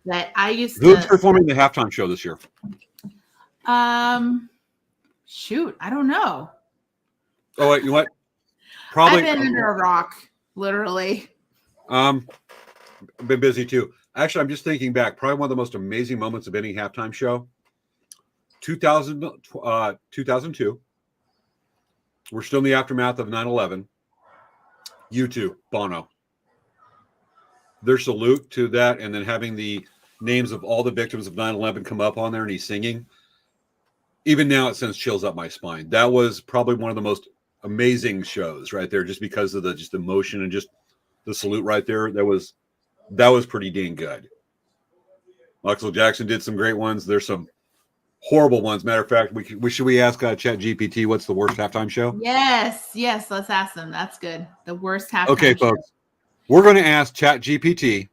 That I used to. Who's performing the halftime show this year? Shoot, I don't know. Oh, wait, you know what? Probably. I've been under a rock, literally. I've been busy too. Actually, I'm just thinking back. Probably one of the most amazing moments of any halftime show. 2002. We're still in the aftermath of 9/11. U2, Bono. Their salute to that, and then having the names of all the victims of 9/11 come up on there, and he's singing. Even now, it sends chills up my spine. That was probably one of the most amazing shows right there, just because of the emotion and just the salute right there. That was pretty dang good. Michael Jackson did some great ones. There's some horrible ones. Matter of fact, should we ask Chat GPT what's the worst halftime show? Yes, let's ask them. That's good. The worst halftime Okay, show. folks, we're going to ask Chat GPT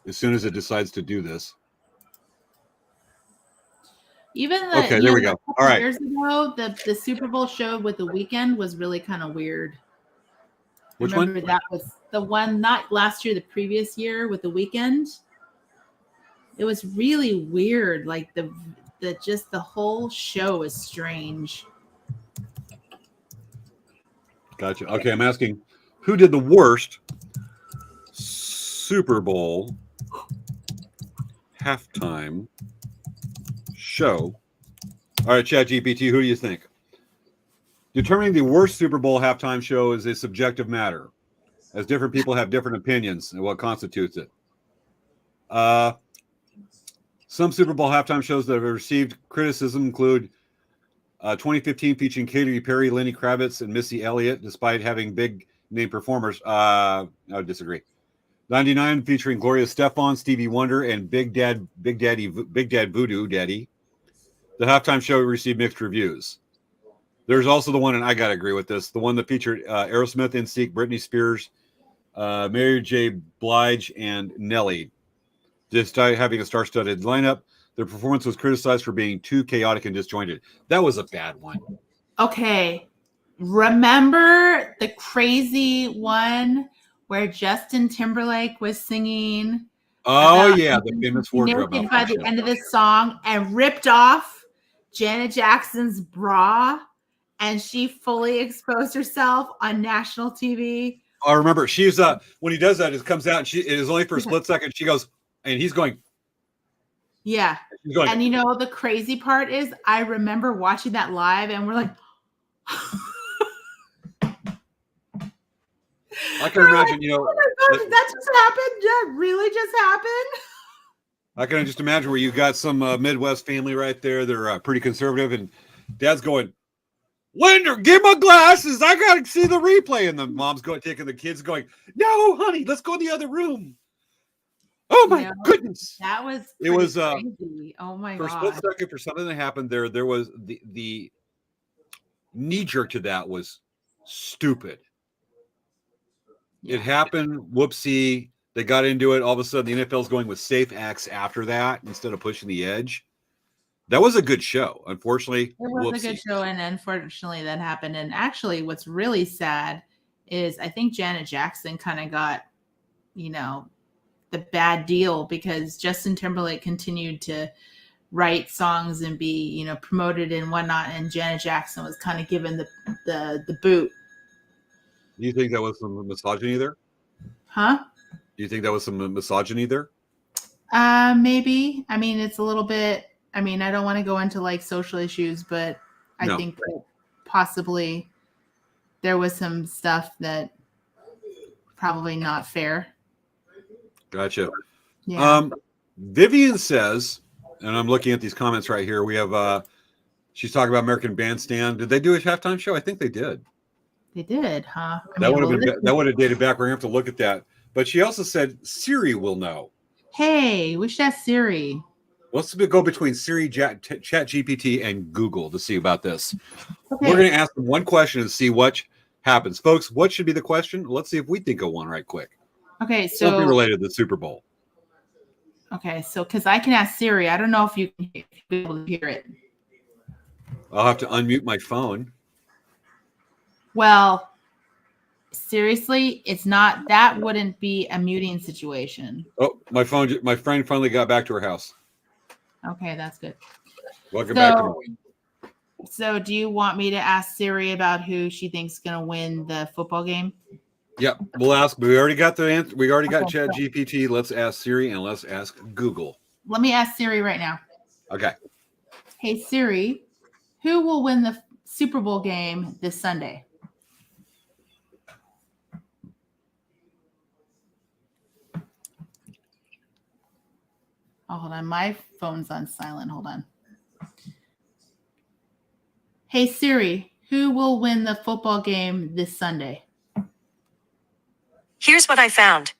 as soon as it decides to do this. Even okay, there we go. All right. Years ago, the Super Bowl show with The Weeknd was really kind of weird. Which Remember one? That was the one, not last year, the previous year with The Weeknd. It was really weird. Like the whole show is strange. Gotcha. Okay, I'm asking, who did the worst Super Bowl halftime show? All right, ChatGPT, who do you think? Determining the worst Super Bowl halftime show is a subjective matter, as different people have different opinions on what constitutes it. Some Super Bowl halftime shows that have received criticism include 2015 featuring Katy Perry, Lenny Kravitz, and Missy Elliott, despite having big name performers. I would disagree. 99 featuring Gloria Estefan, Stevie Wonder, and Big Dad Voodoo Daddy. The halftime show received mixed reviews. There's also the one, and I gotta agree with this, the one that featured Aerosmith, NSYNC, Britney Spears, Mary J. Blige, and Nelly. Despite having a star-studded lineup, their performance was criticized for being too chaotic and disjointed. That was a bad one. Okay. Remember the crazy one where Justin Timberlake was singing? Oh, yeah, the famous wardrobe naked by the end of this song and ripped off Janet Jackson's bra, and she fully exposed herself on national TV. I remember she's when he does that, it comes out and it is only for a split second. She goes, and he's going, yeah. Going, and you know, the crazy part is I remember watching that live and we're like, I can imagine, you know, oh my God, did that just happen? Did that really just happen? I can just imagine where you've got some Midwest family right there. They're pretty conservative, and Dad's going, Linder, give my glasses. I got to see the replay. And the mom's going, taking the kids going, no, honey, let's go in the other room. Oh my goodness. That was crazy. Oh my God. For a split second, for something that happened there was the knee jerk to that was stupid. Yeah. It happened. Whoopsie. They got into it. All of a sudden, the NFL's going with safe acts after that instead of pushing the edge. That was a good show. Unfortunately, it was a good show, and unfortunately, that happened. And actually, what's really sad is I think Janet Jackson kind of got, you know, the bad deal because Justin Timberlake continued to write songs and be, you know, promoted and whatnot, and Janet Jackson was kind of given the boot. Do you think that was some misogyny there? Huh? Do you think that was some misogyny there? Maybe. I mean, it's a little bit. I mean, I don't want to go into like social issues, but I think that possibly there was some stuff that probably not fair. Gotcha. Yeah. Vivian says, and I'm looking at these comments right here. We have she's talking about American Bandstand. Did they do a halftime show? I think they did. They did, huh? That would have dated back. We're gonna have to look at that. But she also said Siri will know. Hey, we should ask Siri. Let's go between Siri, Chat GPT, and Google to see about this. Okay. We're going to ask them one question and see what happens. Folks, what should be the question? Let's see if we think of one right quick. Okay, so something related to the Super Bowl. Okay, so because I can ask Siri, I don't know if you can be able to hear it. I'll have to unmute my phone. Well, seriously, it's not. That wouldn't be a muting situation. Oh, my friend finally got back to her house. Okay, that's good. Welcome back to me. So do you want me to ask Siri about who she thinks is going to win the football game? Yep, we'll ask. We already got the answer. We already got Chat GPT. Let's ask Siri and let's ask Google. Let me ask Siri right now. Okay. Hey, Siri, who will win the Super Bowl game this Sunday? Oh, hold on. My phone's on silent. Hold on. Hey, Siri, who will win the football game this Sunday? Here's what I found.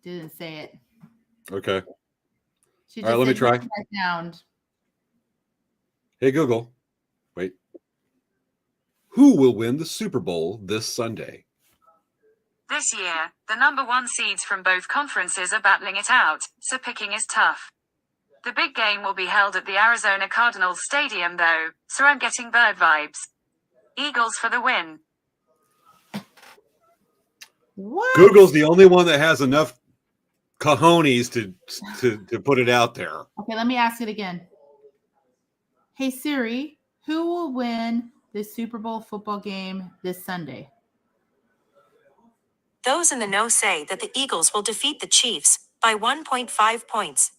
Didn't say it. Okay. She All right, let me said, try. "Here's my sound." Hey, Google. Wait. Who will win the Super Bowl this Sunday? This year, the number 1 seeds from both conferences are battling it out, so picking is tough. The big game will be held at the Arizona Cardinals Stadium though, so I'm getting bird vibes. Eagles for the win. What? Google's the only one that has enough cojones to put it out there. Okay, let me ask it again. Hey Siri, who will win the Super Bowl football game this Sunday? Those in the know say that the Eagles will defeat the Chiefs by 1.5 points.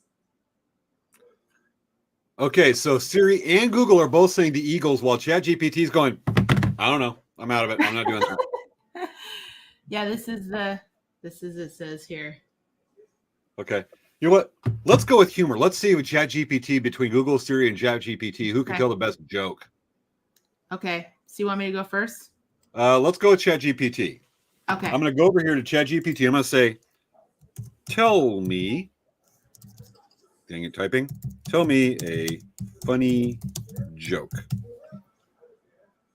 Okay, so Siri and Google are both saying the Eagles, while ChatGPT is going, I don't know. I'm out of it. I'm not doing that. Yeah, this is it says here. Okay. You know what? Let's go with humor. Let's see with ChatGPT between Google, Siri, and ChatGPT who can Okay. tell the best joke. Okay. So you want me to go first? Let's go with ChatGPT. Okay. I'm going to go over here to ChatGPT. I'm going to say, tell me, dang it, typing. Tell me a funny joke.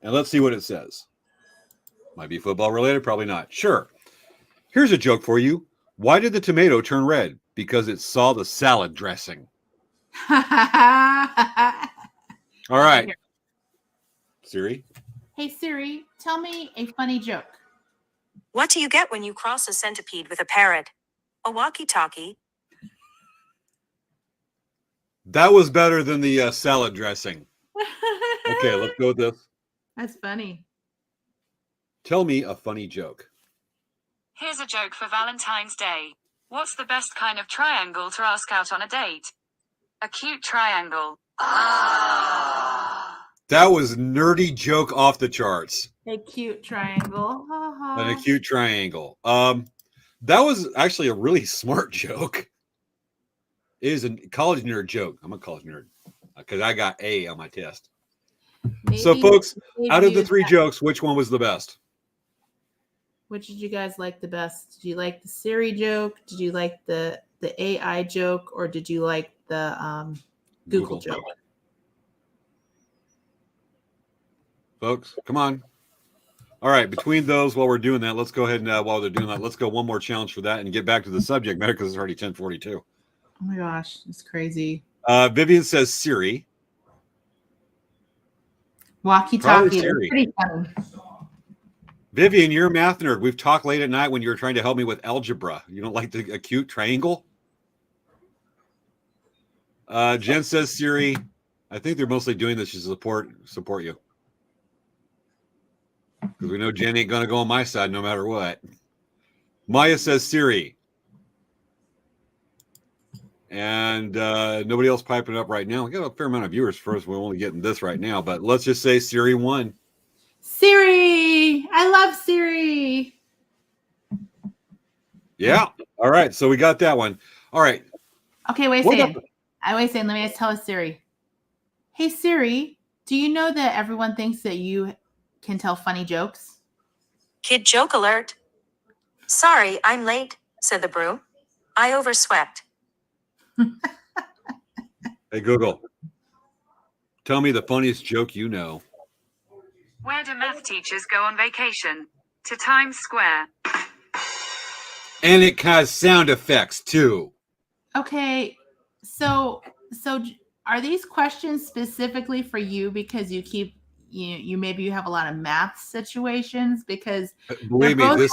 And let's see what it says. Might be football related, probably not. Sure. Here's a joke for you. Why did the tomato turn red? Because it saw the salad dressing. All right. Siri. Hey Siri, tell me a funny joke. What do you get when you cross a centipede with a parrot? A walkie-talkie. That was better than the salad dressing. Okay, let's go with this. That's funny. Tell me a funny joke. Here's a joke for Valentine's Day. What's the best kind of triangle to ask out on a date? A cute triangle. That was nerdy joke off the charts. A cute triangle. An acute triangle. That was actually a really smart joke. It is a college nerd joke. I'm a college nerd because I got A on my test. So, folks, out of the 3 jokes, which one was the best? Which did you guys like the best? Did you like the Siri joke? Did you like the AI joke, or did you like the Google joke? Folks, come on. All right, between those, while we're doing that, let's go ahead and while they're doing that, let's go one more challenge for that and get back to the subject matter because it's already 10:42. Oh my gosh, it's crazy. Vivian says Siri. Walkie-talkie. Pretty funny. Vivian, you're a math nerd. We've talked late at night when you were trying to help me with algebra. You don't like the acute triangle? Jen says Siri. I think they're mostly doing this to support you. Because we know Jen ain't going to go on my side no matter what. Maya says Siri. And nobody else piping up right now. We got a fair amount of viewers first. We're only getting this right now. But let's just say Siri won. Siri! I love Siri. Yeah. All right. So we got that one. All right. Okay, wait a second. Let me just tell Siri. Hey, Siri, do you know that everyone thinks that you can tell funny jokes? Kid joke alert. Sorry, I'm late, said the brew. I overswept. Hey, Google. Tell me the funniest joke you know. Where do math teachers go on vacation? To Times Square. And it has sound effects too. Okay, so are these questions specifically for you because you maybe you have a lot of math situations? Because believe me,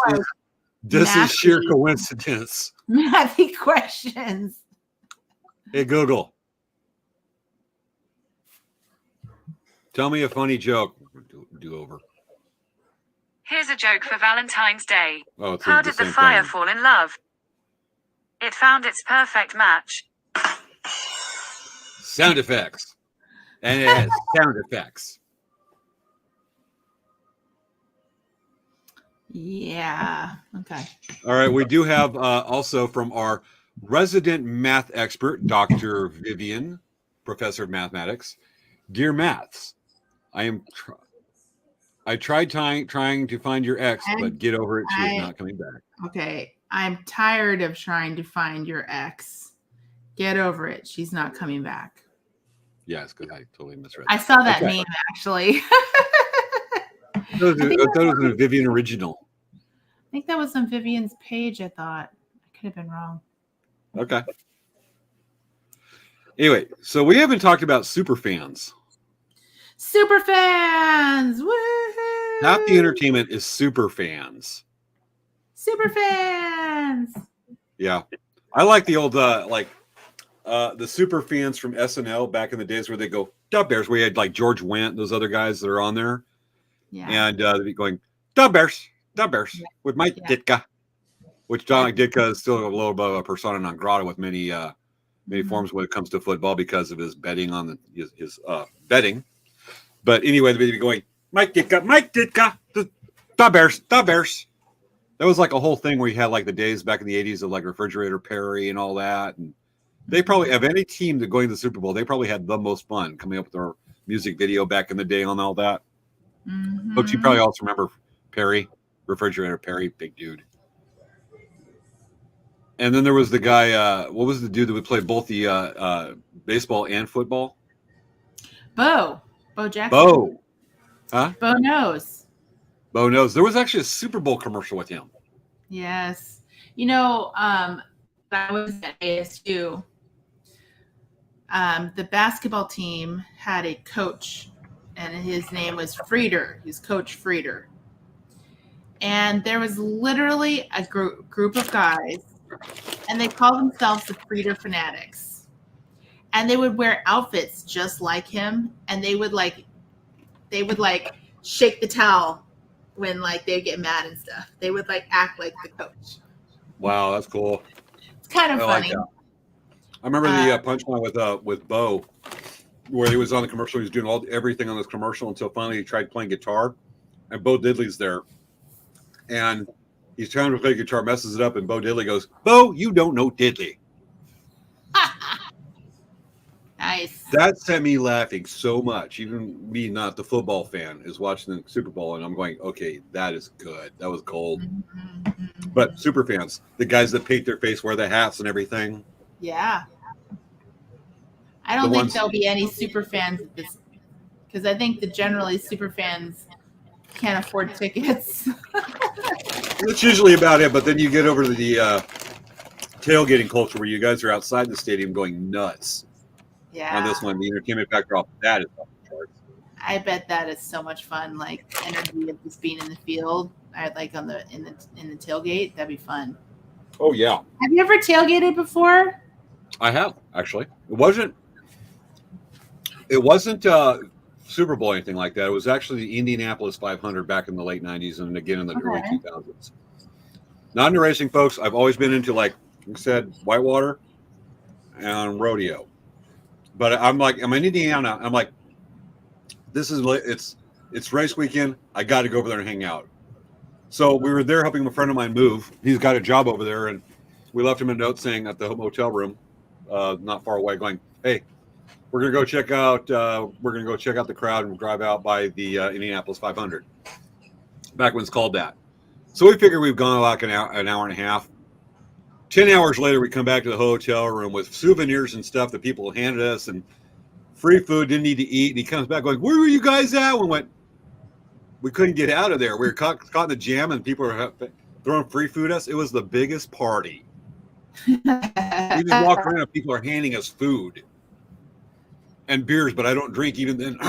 this is sheer coincidence. Mathy questions. Hey, Google. Tell me a funny joke. Do over. Here's a joke for Valentine's Day. Oh, how did the fire fall in love? It found its perfect match. Sound effects. And it has sound effects. Yeah. Okay. All right. We do have also from our resident math expert, Dr. Vivian, professor of mathematics. Dear Maths, I tried trying to find your ex, but get over it. She is not coming back. Okay. I'm tired of trying to find your ex. Get over it. She's not coming back. Yes, because I totally misread. I saw that Okay. meme actually. I thought it was a Vivian original. I think that was on Vivian's page, I thought. I could have been wrong. Okay. Anyway, so we haven't talked about super fans. Super fans! Woohoo! Half the entertainment is super fans. Super fans! Yeah. I like the old the super fans from SNL back in the days where they go, Dub Bears, where you had like George Wendt, those other guys that are on there. Yeah. And they'd be going, Dub Bears, with Mike Ditka, which John Ditka is still a little bit of a persona non grata with many forms when it comes to football because of his betting on his betting. But anyway, they'd be going, Mike Ditka, Dub Bears. That was like a whole thing where you had like the days back in the 80s of like Refrigerator Perry and all that. And they probably, of any team that going to the Super Bowl, they probably had the most fun coming up with their music video back in the day on all that. Mm-hmm. But you probably also remember Perry, Refrigerator Perry, big dude. And then there was the guy, what was the dude that would play both the baseball and football? Bo Jackson. Bo. Huh? Bo knows. Bo knows. There was actually a Super Bowl commercial with him. Yes. You know, I was at ASU. The basketball team had a coach, and his name was Frieder. He's Coach Frieder. And there was literally a group of guys, and they called themselves the Frieder Fanatics. And they would wear outfits just like him, and they would shake the towel when like they get mad and stuff. They would like act like the coach. Wow, that's cool. It's kind of I funny. like I remember the punchline with Bo, where he was on the commercial. He was doing everything on this commercial until finally he tried playing guitar, and Bo Diddley's there, and he's trying to play guitar, messes it up, and Bo Diddley goes, "Bo, you don't know Diddley." Nice. That sent me laughing so much. Even me, not the football fan, is watching the Super Bowl, and I'm going, "Okay, that is good. That was gold." Mm-hmm. But super fans, the guys that paint their face, wear the hats and everything. Yeah. I don't think there'll be any super fans at this, because I think that generally super fans can't afford tickets. That's usually about it. But then you get over to the tailgating culture where you guys are outside the stadium going nuts. Yeah. On this one, the entertainment factor off that is off the charts. I bet that is so much fun. Like energy of just being in the field, I like in the tailgate. That'd be fun. Oh yeah. Have you ever tailgated before? I have actually. It wasn't Super Bowl or anything like that. It was actually the Indianapolis 500 back in the late 90s and again in the early 2000s. Not into racing, folks. I've always been into, like I said, whitewater and rodeo. But I'm in Indiana. I'm like, it's race weekend. I got to go over there and hang out. So we were there helping a friend of mine move. He's got a job over there, and we left him a note saying at the motel room, not far away, going, "Hey, we're gonna go check out. We're gonna go check out the crowd and drive out by the Indianapolis 500." Back when it's called that. So we figured we've gone like an hour and a half. 10 hours later, we come back to the hotel room with souvenirs and stuff that people handed us and free food, didn't need to eat. And he comes back going, "Where were you guys at?" We went, we couldn't get out of there. We were caught in the jam and people were throwing free food at us. It was the biggest party. We just walk around and people are handing us food and beers, but I don't drink even then.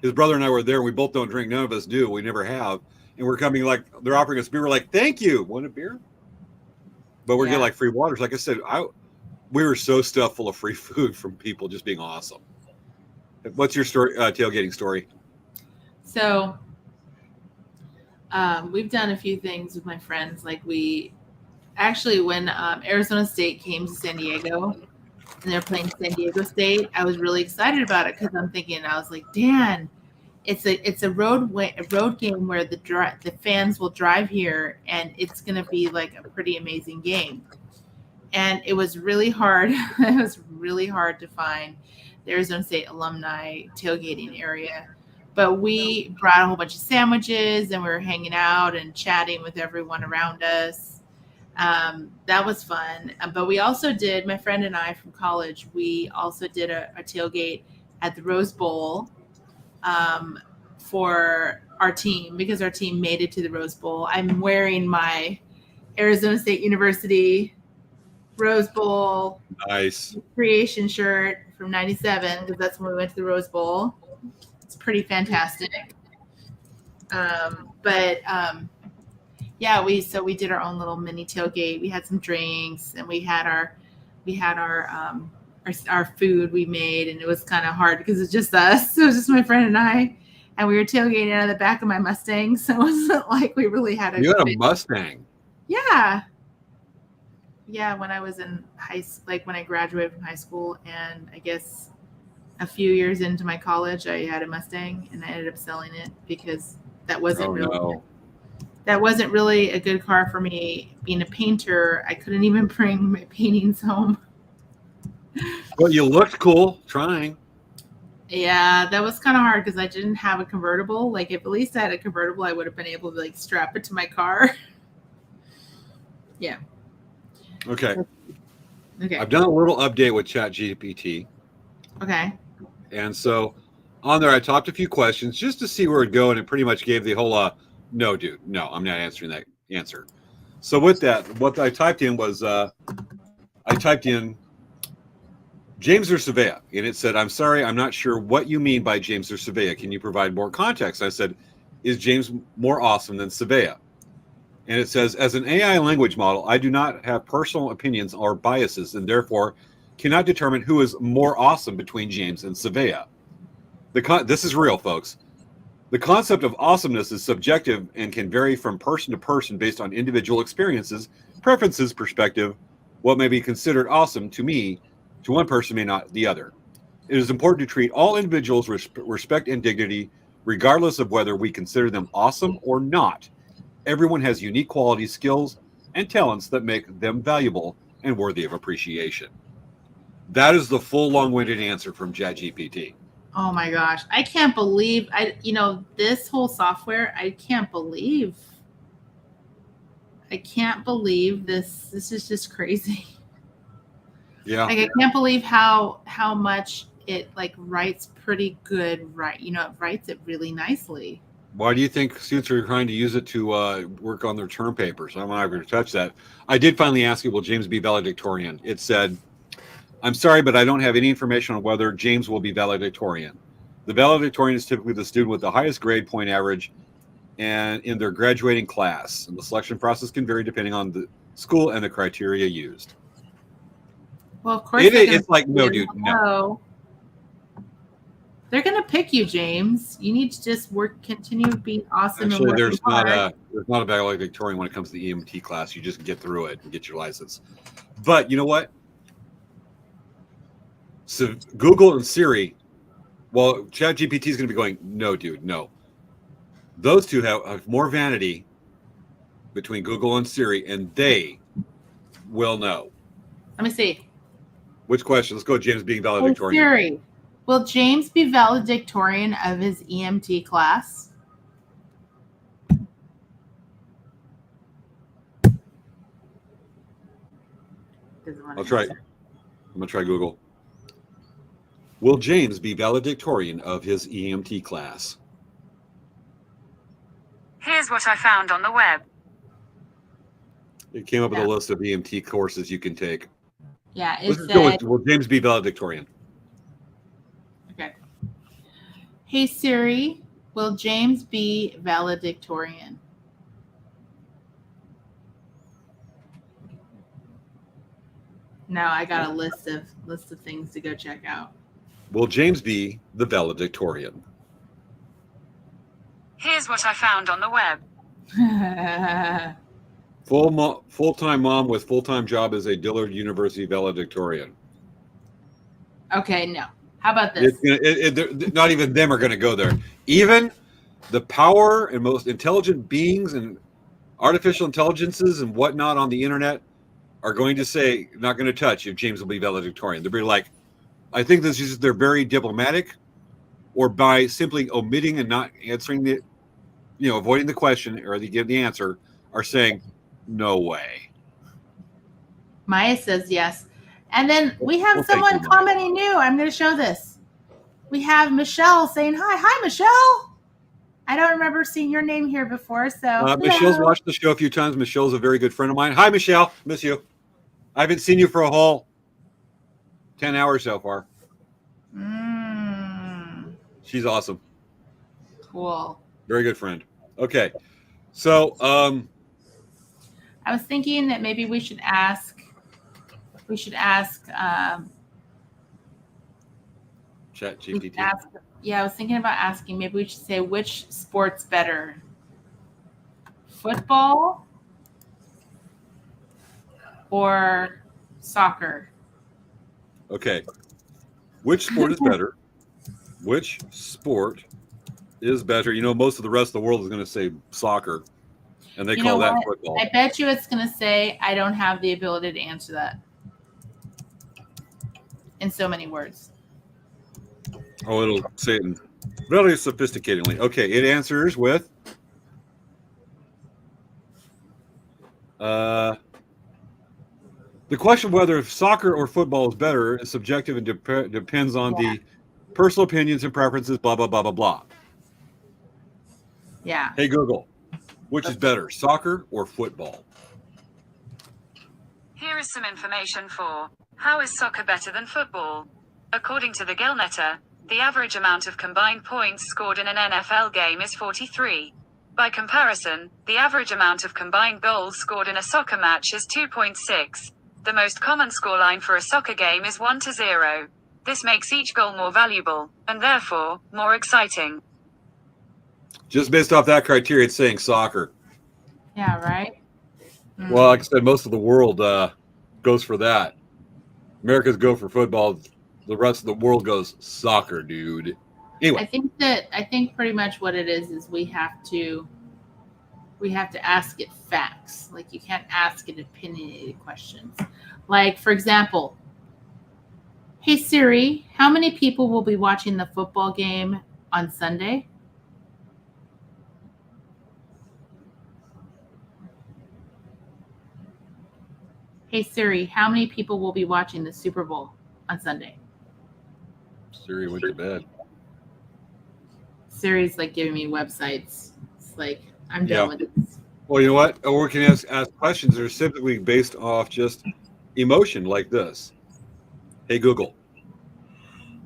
His brother and I were there. We both don't drink. None of us do. We never have. And we're coming like, they're offering us beer. We're like, "Thank you." Want a beer? But we're getting like free waters. Like I said, we were so stuffed full of free food from people just being awesome. What's your story, tailgating story? So we've done a few things with my friends. Like we actually, when Arizona State came to San Diego and they're playing San Diego State, I was really excited about it because I'm thinking, I was like, Dan, it's a road game where the fans will drive here and it's going to be like a pretty amazing game. And it was really hard. It was really hard to find the Arizona State alumni tailgating area. But we brought a whole bunch of sandwiches and we were hanging out and chatting with everyone around us. That was fun. But we also did, my friend and I from college, we also did a tailgate at the Rose Bowl for our team because our team made it to the Rose Bowl. I'm wearing my Arizona State University Rose Bowl Nice creation shirt from 97 because that's when we went to the Rose Bowl. It's pretty fantastic. Yeah, we did our own little mini tailgate. We had some drinks and we had our food we made, and it was kind of hard because it's just us. So it was just my friend and I, and we were tailgating out of the back of my Mustang. So it wasn't like we really had You had a Mustang. Yeah. Yeah, when I was in when I graduated from high school, and I guess a few years into my college, I had a Mustang, and I ended up selling it because that wasn't really a good car for me. Being a painter, I couldn't even bring my paintings home. Well, you looked cool trying. Yeah, that was kind of hard because I didn't have a convertible. Like, if at least I had a convertible, I would have been able to like strap it to my car. Yeah. Okay. Okay. I've done a little update with ChatGPT. Okay. And so on there, I typed a few questions just to see where it'd go, and it pretty much gave the whole, no, dude, no, I'm not answering that answer. So with that, what I typed in was, I typed in James or Svea, and it said, I'm sorry, I'm not sure what you mean by James or Svea. Can you provide more context? I said, is James more awesome than Svea? And it says, as an AI language model, I do not have personal opinions or biases, and therefore cannot determine who is more awesome between James and Svea. This is real, folks. The concept of awesomeness is subjective and can vary from person to person based on individual experiences, preferences, perspective. What may be considered awesome to me, to one person may not the other. It is important to treat all individuals with respect and dignity, regardless of whether we consider them awesome or not. Everyone has unique qualities, skills, and talents that make them valuable and worthy of appreciation. That is the full long-winded answer from ChatGPT. Oh my gosh. I can't believe this whole software, I can't believe this. This is just crazy. Yeah. Like, I can't believe how much it like writes pretty good, right? It writes it really nicely. Why do you think students are trying to use it to work on their term papers? I'm not going to touch that. I did finally ask it, will James be valedictorian? It said, I'm sorry, but I don't have any information on whether James will be valedictorian. The valedictorian is typically the student with the highest grade point average and in their graduating class. And the selection process can vary depending on the school and the criteria used. Well, of course, it's like, no, dude, no. They're going to pick you, James. You need to just continue being awesome. Actually, and there's not a valedictorian when it comes to the EMT class. You just get through it and get your license. But you know what? So Google and Siri, well, ChatGPT is going to be going, no, dude, no. Those two have more vanity between Google and Siri, and they will know. Let me see. Which question? Let's go. James being valedictorian. Hey, Siri, will James be valedictorian of his EMT class? I'll try. I'm going to try Google. Will James be valedictorian of his EMT class? Here's what I found on the web. It came up with a list of EMT courses you can take. Yeah, Let's go with, will James be valedictorian? Okay. Hey Siri, will James be valedictorian? Now I got a list of things to go check out. Will James be the valedictorian? Here's what I found on the web. Full-time mom with full-time job as a Dillard University valedictorian. Okay, no. How about this? Not even them are going to go there. Even the power and most intelligent beings and artificial intelligences and whatnot on the internet are going to say, not going to touch if James will be valedictorian. They'll be like, I think this is, they're very diplomatic, or by simply omitting and not answering avoiding the question or the answer, are saying, no way. Maya says yes. And then we have Well, thank someone you, Maya. commenting new. I'm going to show this. We have Michelle saying hi. Hi, Michelle. I don't remember seeing your name here before. So Michelle's watched the show a few times. Michelle's a very good friend of mine. Hi, Michelle. Miss you. I haven't seen you for a whole 10 hours so far. She's awesome. Cool. Very good friend. Okay. So, I was thinking that maybe we should ask ChatGPT. I was thinking about asking, maybe we should say which sport's better? Football or soccer? Okay. Which sport is better? Which sport is better? Most of the rest of the world is going to say soccer, and they call that football. I bet you it's going to say, I don't have the ability to answer that in so many words. Oh, it'll say it very sophisticatedly. Okay, it answers with the question of whether soccer or football is better is subjective and depends on the personal opinions and preferences, blah, blah, blah, blah, blah. Yeah. Hey, Google, which is better, soccer or football? Here is some information for how is soccer better than football? According to the Gilnetter, the average amount of combined points scored in an NFL game is 43. By comparison, the average amount of combined goals scored in a soccer match is 2.6. The most common scoreline for a soccer game is 1-0. This makes each goal more valuable, and therefore, more exciting. Just based off that criteria, it's saying soccer. Yeah, right? Well, like I said, most of the world goes for that. Americans go for football. The rest of the world goes soccer, dude. Anyway. I think pretty much what it is we have to ask it facts. Like, you can't ask it opinionated questions. Like, for example, hey Siri, how many people will be watching the football game on Sunday? Hey Siri, how many people will be watching the Super Bowl on Sunday? Siri went to bed. Siri's like giving me websites. It's like, I'm done with this. Well, you know what? Or we can ask questions that are typically based off just emotion, like this. Hey Google,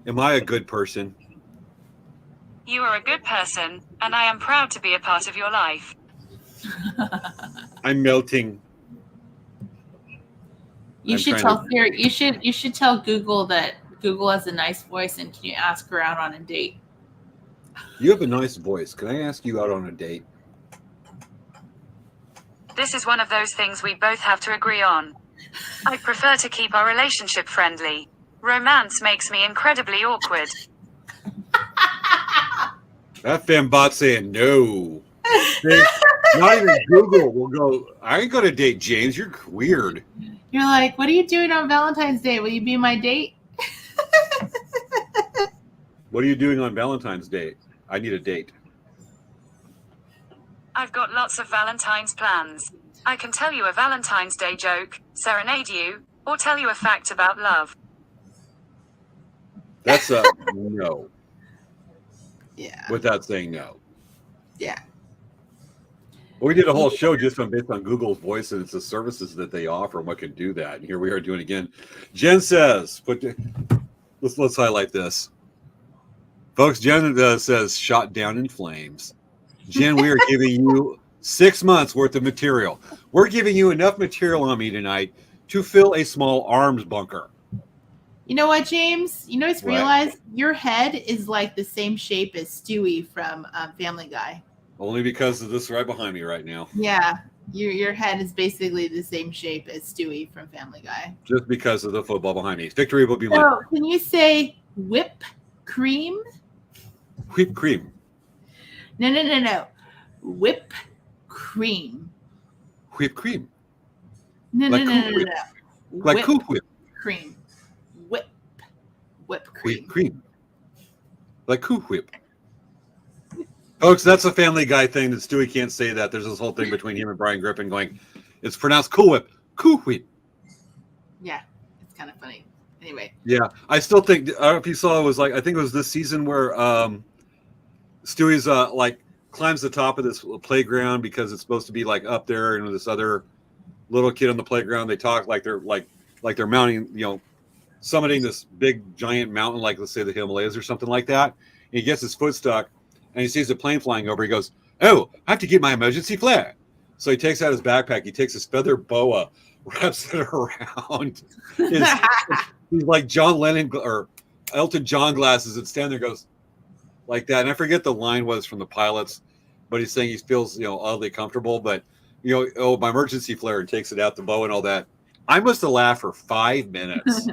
am I a good person? You are a good person, and I am proud to be a part of your life. I'm melting. You should tell Siri. You should tell Google that Google has a nice voice, and can you ask her out on a date? You have a nice voice. Can I ask you out on a date? This is one of those things we both have to agree on. I prefer to keep our relationship friendly. Romance makes me incredibly awkward. That fembot saying no. Not even Google will go, I ain't going to date James. You're weird. You're like, what are you doing on Valentine's Day? Will you be my date? What are you doing on Valentine's Day? I need a date. I've got lots of Valentine's plans. I can tell you a Valentine's Day joke, serenade you, or tell you a fact about love. That's a no. Yeah. Without saying no. Yeah. Well, we did a whole show just based on Google's voice and it's the services that they offer and what can do that. And here we are doing it again. Jen says, let's highlight this. Folks, Jen says, shot down in flames. Jen, we are giving you 6 months worth of material. We're giving you enough material on me tonight to fill a small arms bunker. You know what, James? You know, I just realized your head is like the same shape as Stewie from Family Guy. Only because of this right behind me right now. Yeah, your head is basically the same shape as Stewie from Family Guy. Just because of the football behind me. Victory will be mine. So, can you say whip cream? Whipped cream. No. Whip cream. Whipped cream. No. Like Cool Whip. Cream. Whip cream. Whipped cream. Like Cool Whip. Folks, that's a Family Guy thing that Stewie can't say that. There's this whole thing between him and Brian Griffin going, it's pronounced Cool Whip. Cool Whip. Yeah, it's kind of funny. Anyway. Yeah, I still think, I don't know if you saw, it was like, I think it was this season where Stewie's like climbs the top of this playground because it's supposed to be like up there, and with this other little kid on the playground, they talk like they're mounting, summiting this big giant mountain, like let's say the Himalayas or something like that. And he gets his foot stuck, and he sees a plane flying over. He goes, "Oh, I have to get my emergency flare." So he takes out his backpack. He takes his feather boa, wraps it around. He's like John Lennon or Elton John glasses, and stand there, goes like that. And I forget the line was from the pilots, but he's saying he feels oddly comfortable. But my emergency flare, and takes it out, the bow and all that. I must have laughed for 5 minutes.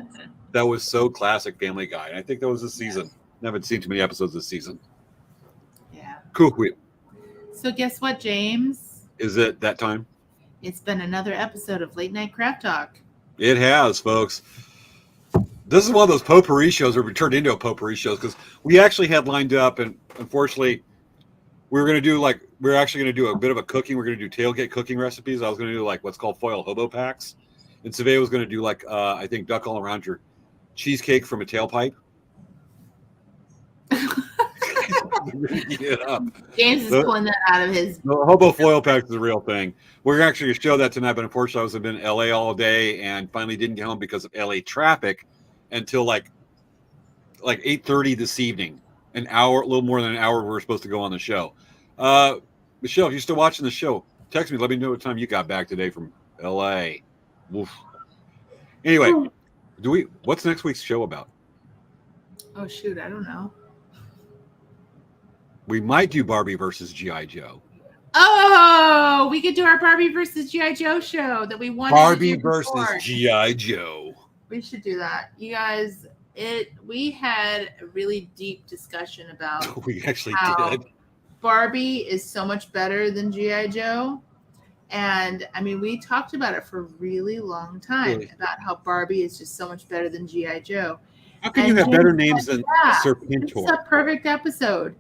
That was so classic Family Guy. And I think that was this season. I haven't seen too many episodes this season. Yeah. Cool. So guess what, James? Is it that time? It's been another episode of Late Night Crap Talk. It has, folks. This is one of those potpourri shows, or we turned into a potpourri shows, because we actually had lined up, and unfortunately, we're actually going to do a bit of a cooking. We're going to do tailgate cooking recipes. I was going to do like what's called foil hobo packs. And Svea was going to do like, I think, duck all around your cheesecake from a tailpipe. James is pulling that out of his. The hobo foil pack is the real thing. We're actually going to show that tonight, but unfortunately, I was in LA all day and finally didn't get home because of LA traffic until like 8:30 this evening. An hour, a little more than an hour. We were supposed to go on the show. Michelle, if you're still watching the show, text me. Let me know what time you got back today from LA. Oof. Anyway, what's next week's show about? Oh shoot, I don't know. We might do Barbie versus G.I. Joe. Oh, we could do our Barbie versus G.I. Joe show that we wanted Barbie to do versus G.I. Joe. We should do that. You guys, we had a really deep discussion about we actually did. Barbie is so much better than G.I. Joe. And I mean, we talked about it for a really long time about how Barbie is just so much better than G.I. Joe. How can you have better names than Serpentor? It's a perfect episode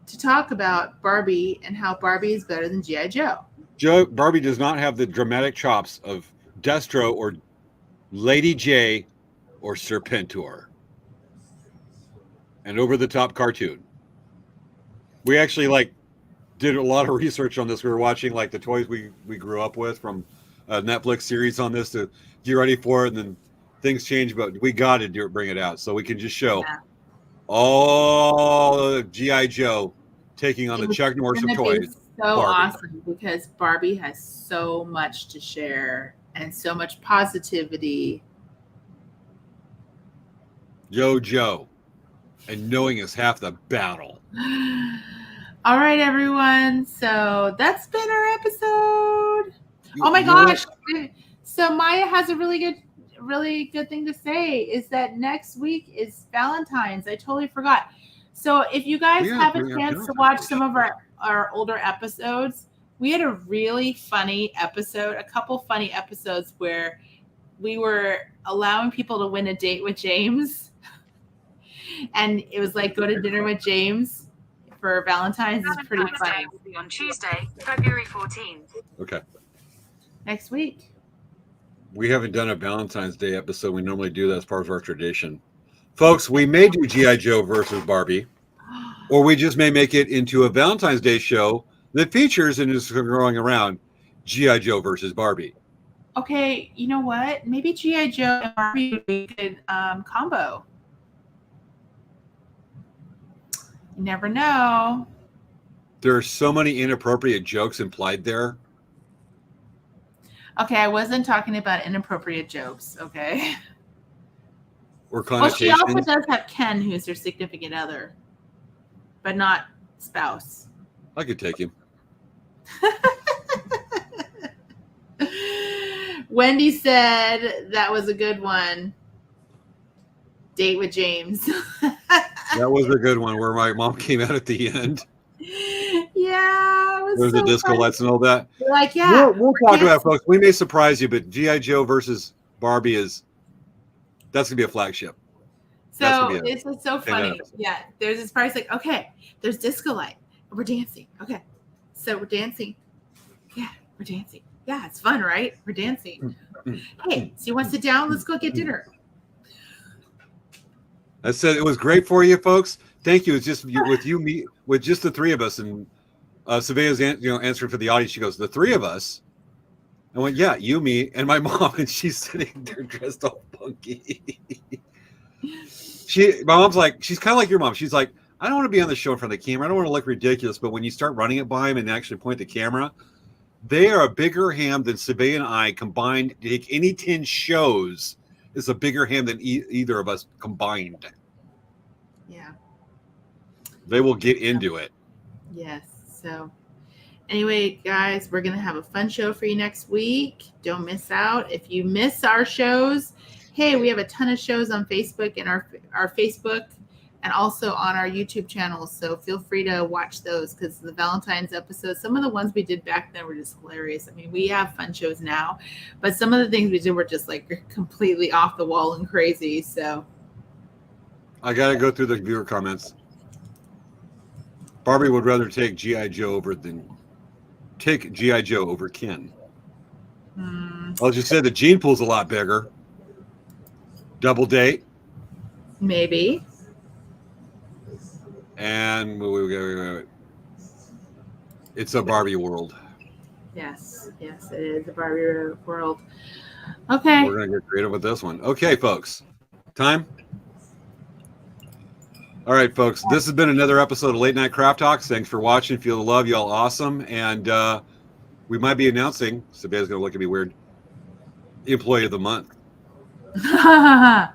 to talk about Barbie and how Barbie is better than G.I. Joe. Barbie does not have the dramatic chops of Destro or Lady J or Serpentor. An over-the-top cartoon. We actually did a lot of research on this. We were watching the toys we grew up with from a Netflix series on this to get ready for it, and then things change, but we got to bring it out so we can just show all of G.I. Joe taking on the Chuck Norris of toys. So awesome, because Barbie has so much to share and so much positivity. Joe. And knowing is half the battle. All right, everyone. So that's been our episode. Oh my gosh. So Maya has a really good thing to say, is that next week is Valentine's. I totally forgot. So if you guys have a chance to watch some of our older episodes, we had a really funny episode, a couple funny episodes where we were allowing people to win a date with James. And it was like, go to dinner with James for Valentine's. Is pretty funny. Will be on Tuesday, February 14th. Okay. Next week. We haven't done a Valentine's Day episode. We normally do that as part of our tradition. Folks, we may do G.I. Joe versus Barbie, or we just may make it into a Valentine's Day show that features and is growing around G.I. Joe versus Barbie. Okay, you know what? Maybe G.I. Joe and Barbie would be a good combo. You never know. There are so many inappropriate jokes implied there. Okay, I wasn't talking about inappropriate jokes, okay? Or connotations. Well, she also does have Ken, who's her significant other, but not spouse. I could take him. Wendy said that was a good one. Date with James. That was a good one where my mom came out at the end. Yeah, it was There's the disco lights and all that. We're like, yeah. We'll talk about it, folks. We may surprise you, but G.I. Joe versus Barbie that's going to be a flagship. That's So gonna be it's just so stand funny. up. Yeah, there's this part. It's like, okay, there's disco light. We're dancing. Okay, so we're dancing. Yeah, we're dancing. Yeah, it's fun, right? We're dancing. Hey, so you want to sit down? Let's go get dinner. I said it was great for you, folks. Thank you. It's just with you, me, with just the three of us, and Savea's answering for the audience. She goes, "The three of us." I went, "Yeah, you, me, and my mom," and she's sitting there dressed all funky. My mom's like, she's kind of like your mom. She's like, I don't want to be on the show in front of the camera. I don't want to look ridiculous. But when you start running it by them and actually point the camera, they are a bigger ham than Svea and I combined. To take any 10 shows is a bigger ham than either of us combined. Yeah. They will get into it. Yes. So anyway, guys, we're going to have a fun show for you next week. Don't miss out. If you miss our shows, hey, we have a ton of shows on Facebook and our Facebook and also on our YouTube channel. So feel free to watch those because the Valentine's episodes, some of the ones we did back then were just hilarious. I mean, we have fun shows now, but some of the things we did were just like completely off the wall and crazy. So I got to go through the viewer comments. Barbie would rather take G.I. Joe over Ken. Well, just said the gene pool's a lot bigger. Double date. Maybe. And wait. It's a Barbie world. Yes, it is a Barbie world. Okay. We're going to get creative with this one. Okay, folks. Time? All right, folks. This has been another episode of Late Night Craft Talks. Thanks for watching. Feel the love. Y'all awesome. And we might be announcing, Sabea's going to look at me weird, Employee of the Month. It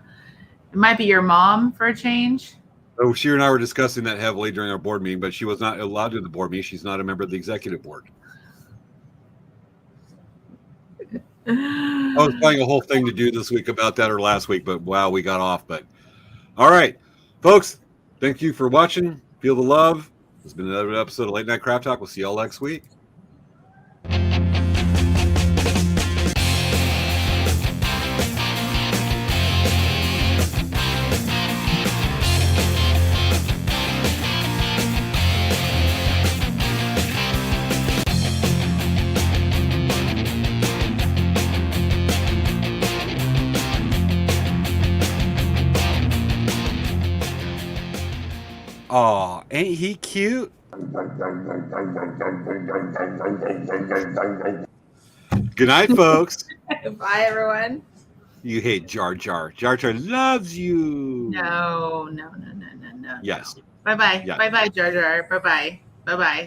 might be your mom for a change. Oh, she and I were discussing that heavily during our board meeting, but she was not allowed to the board meeting. She's not a member of the executive board. I was planning a whole thing to do this week about that or last week, but wow, we got off. But all right, folks, thank you for watching. Feel the love. It's been another episode of Late Night Craft Talk. We'll see y'all next week. Aw, ain't he cute? Good night, folks. Bye, everyone. You hate Jar Jar. Jar Jar loves you. No. Yes. Bye-bye. Yeah. Bye-bye, Jar Jar. Bye-bye. Bye-bye.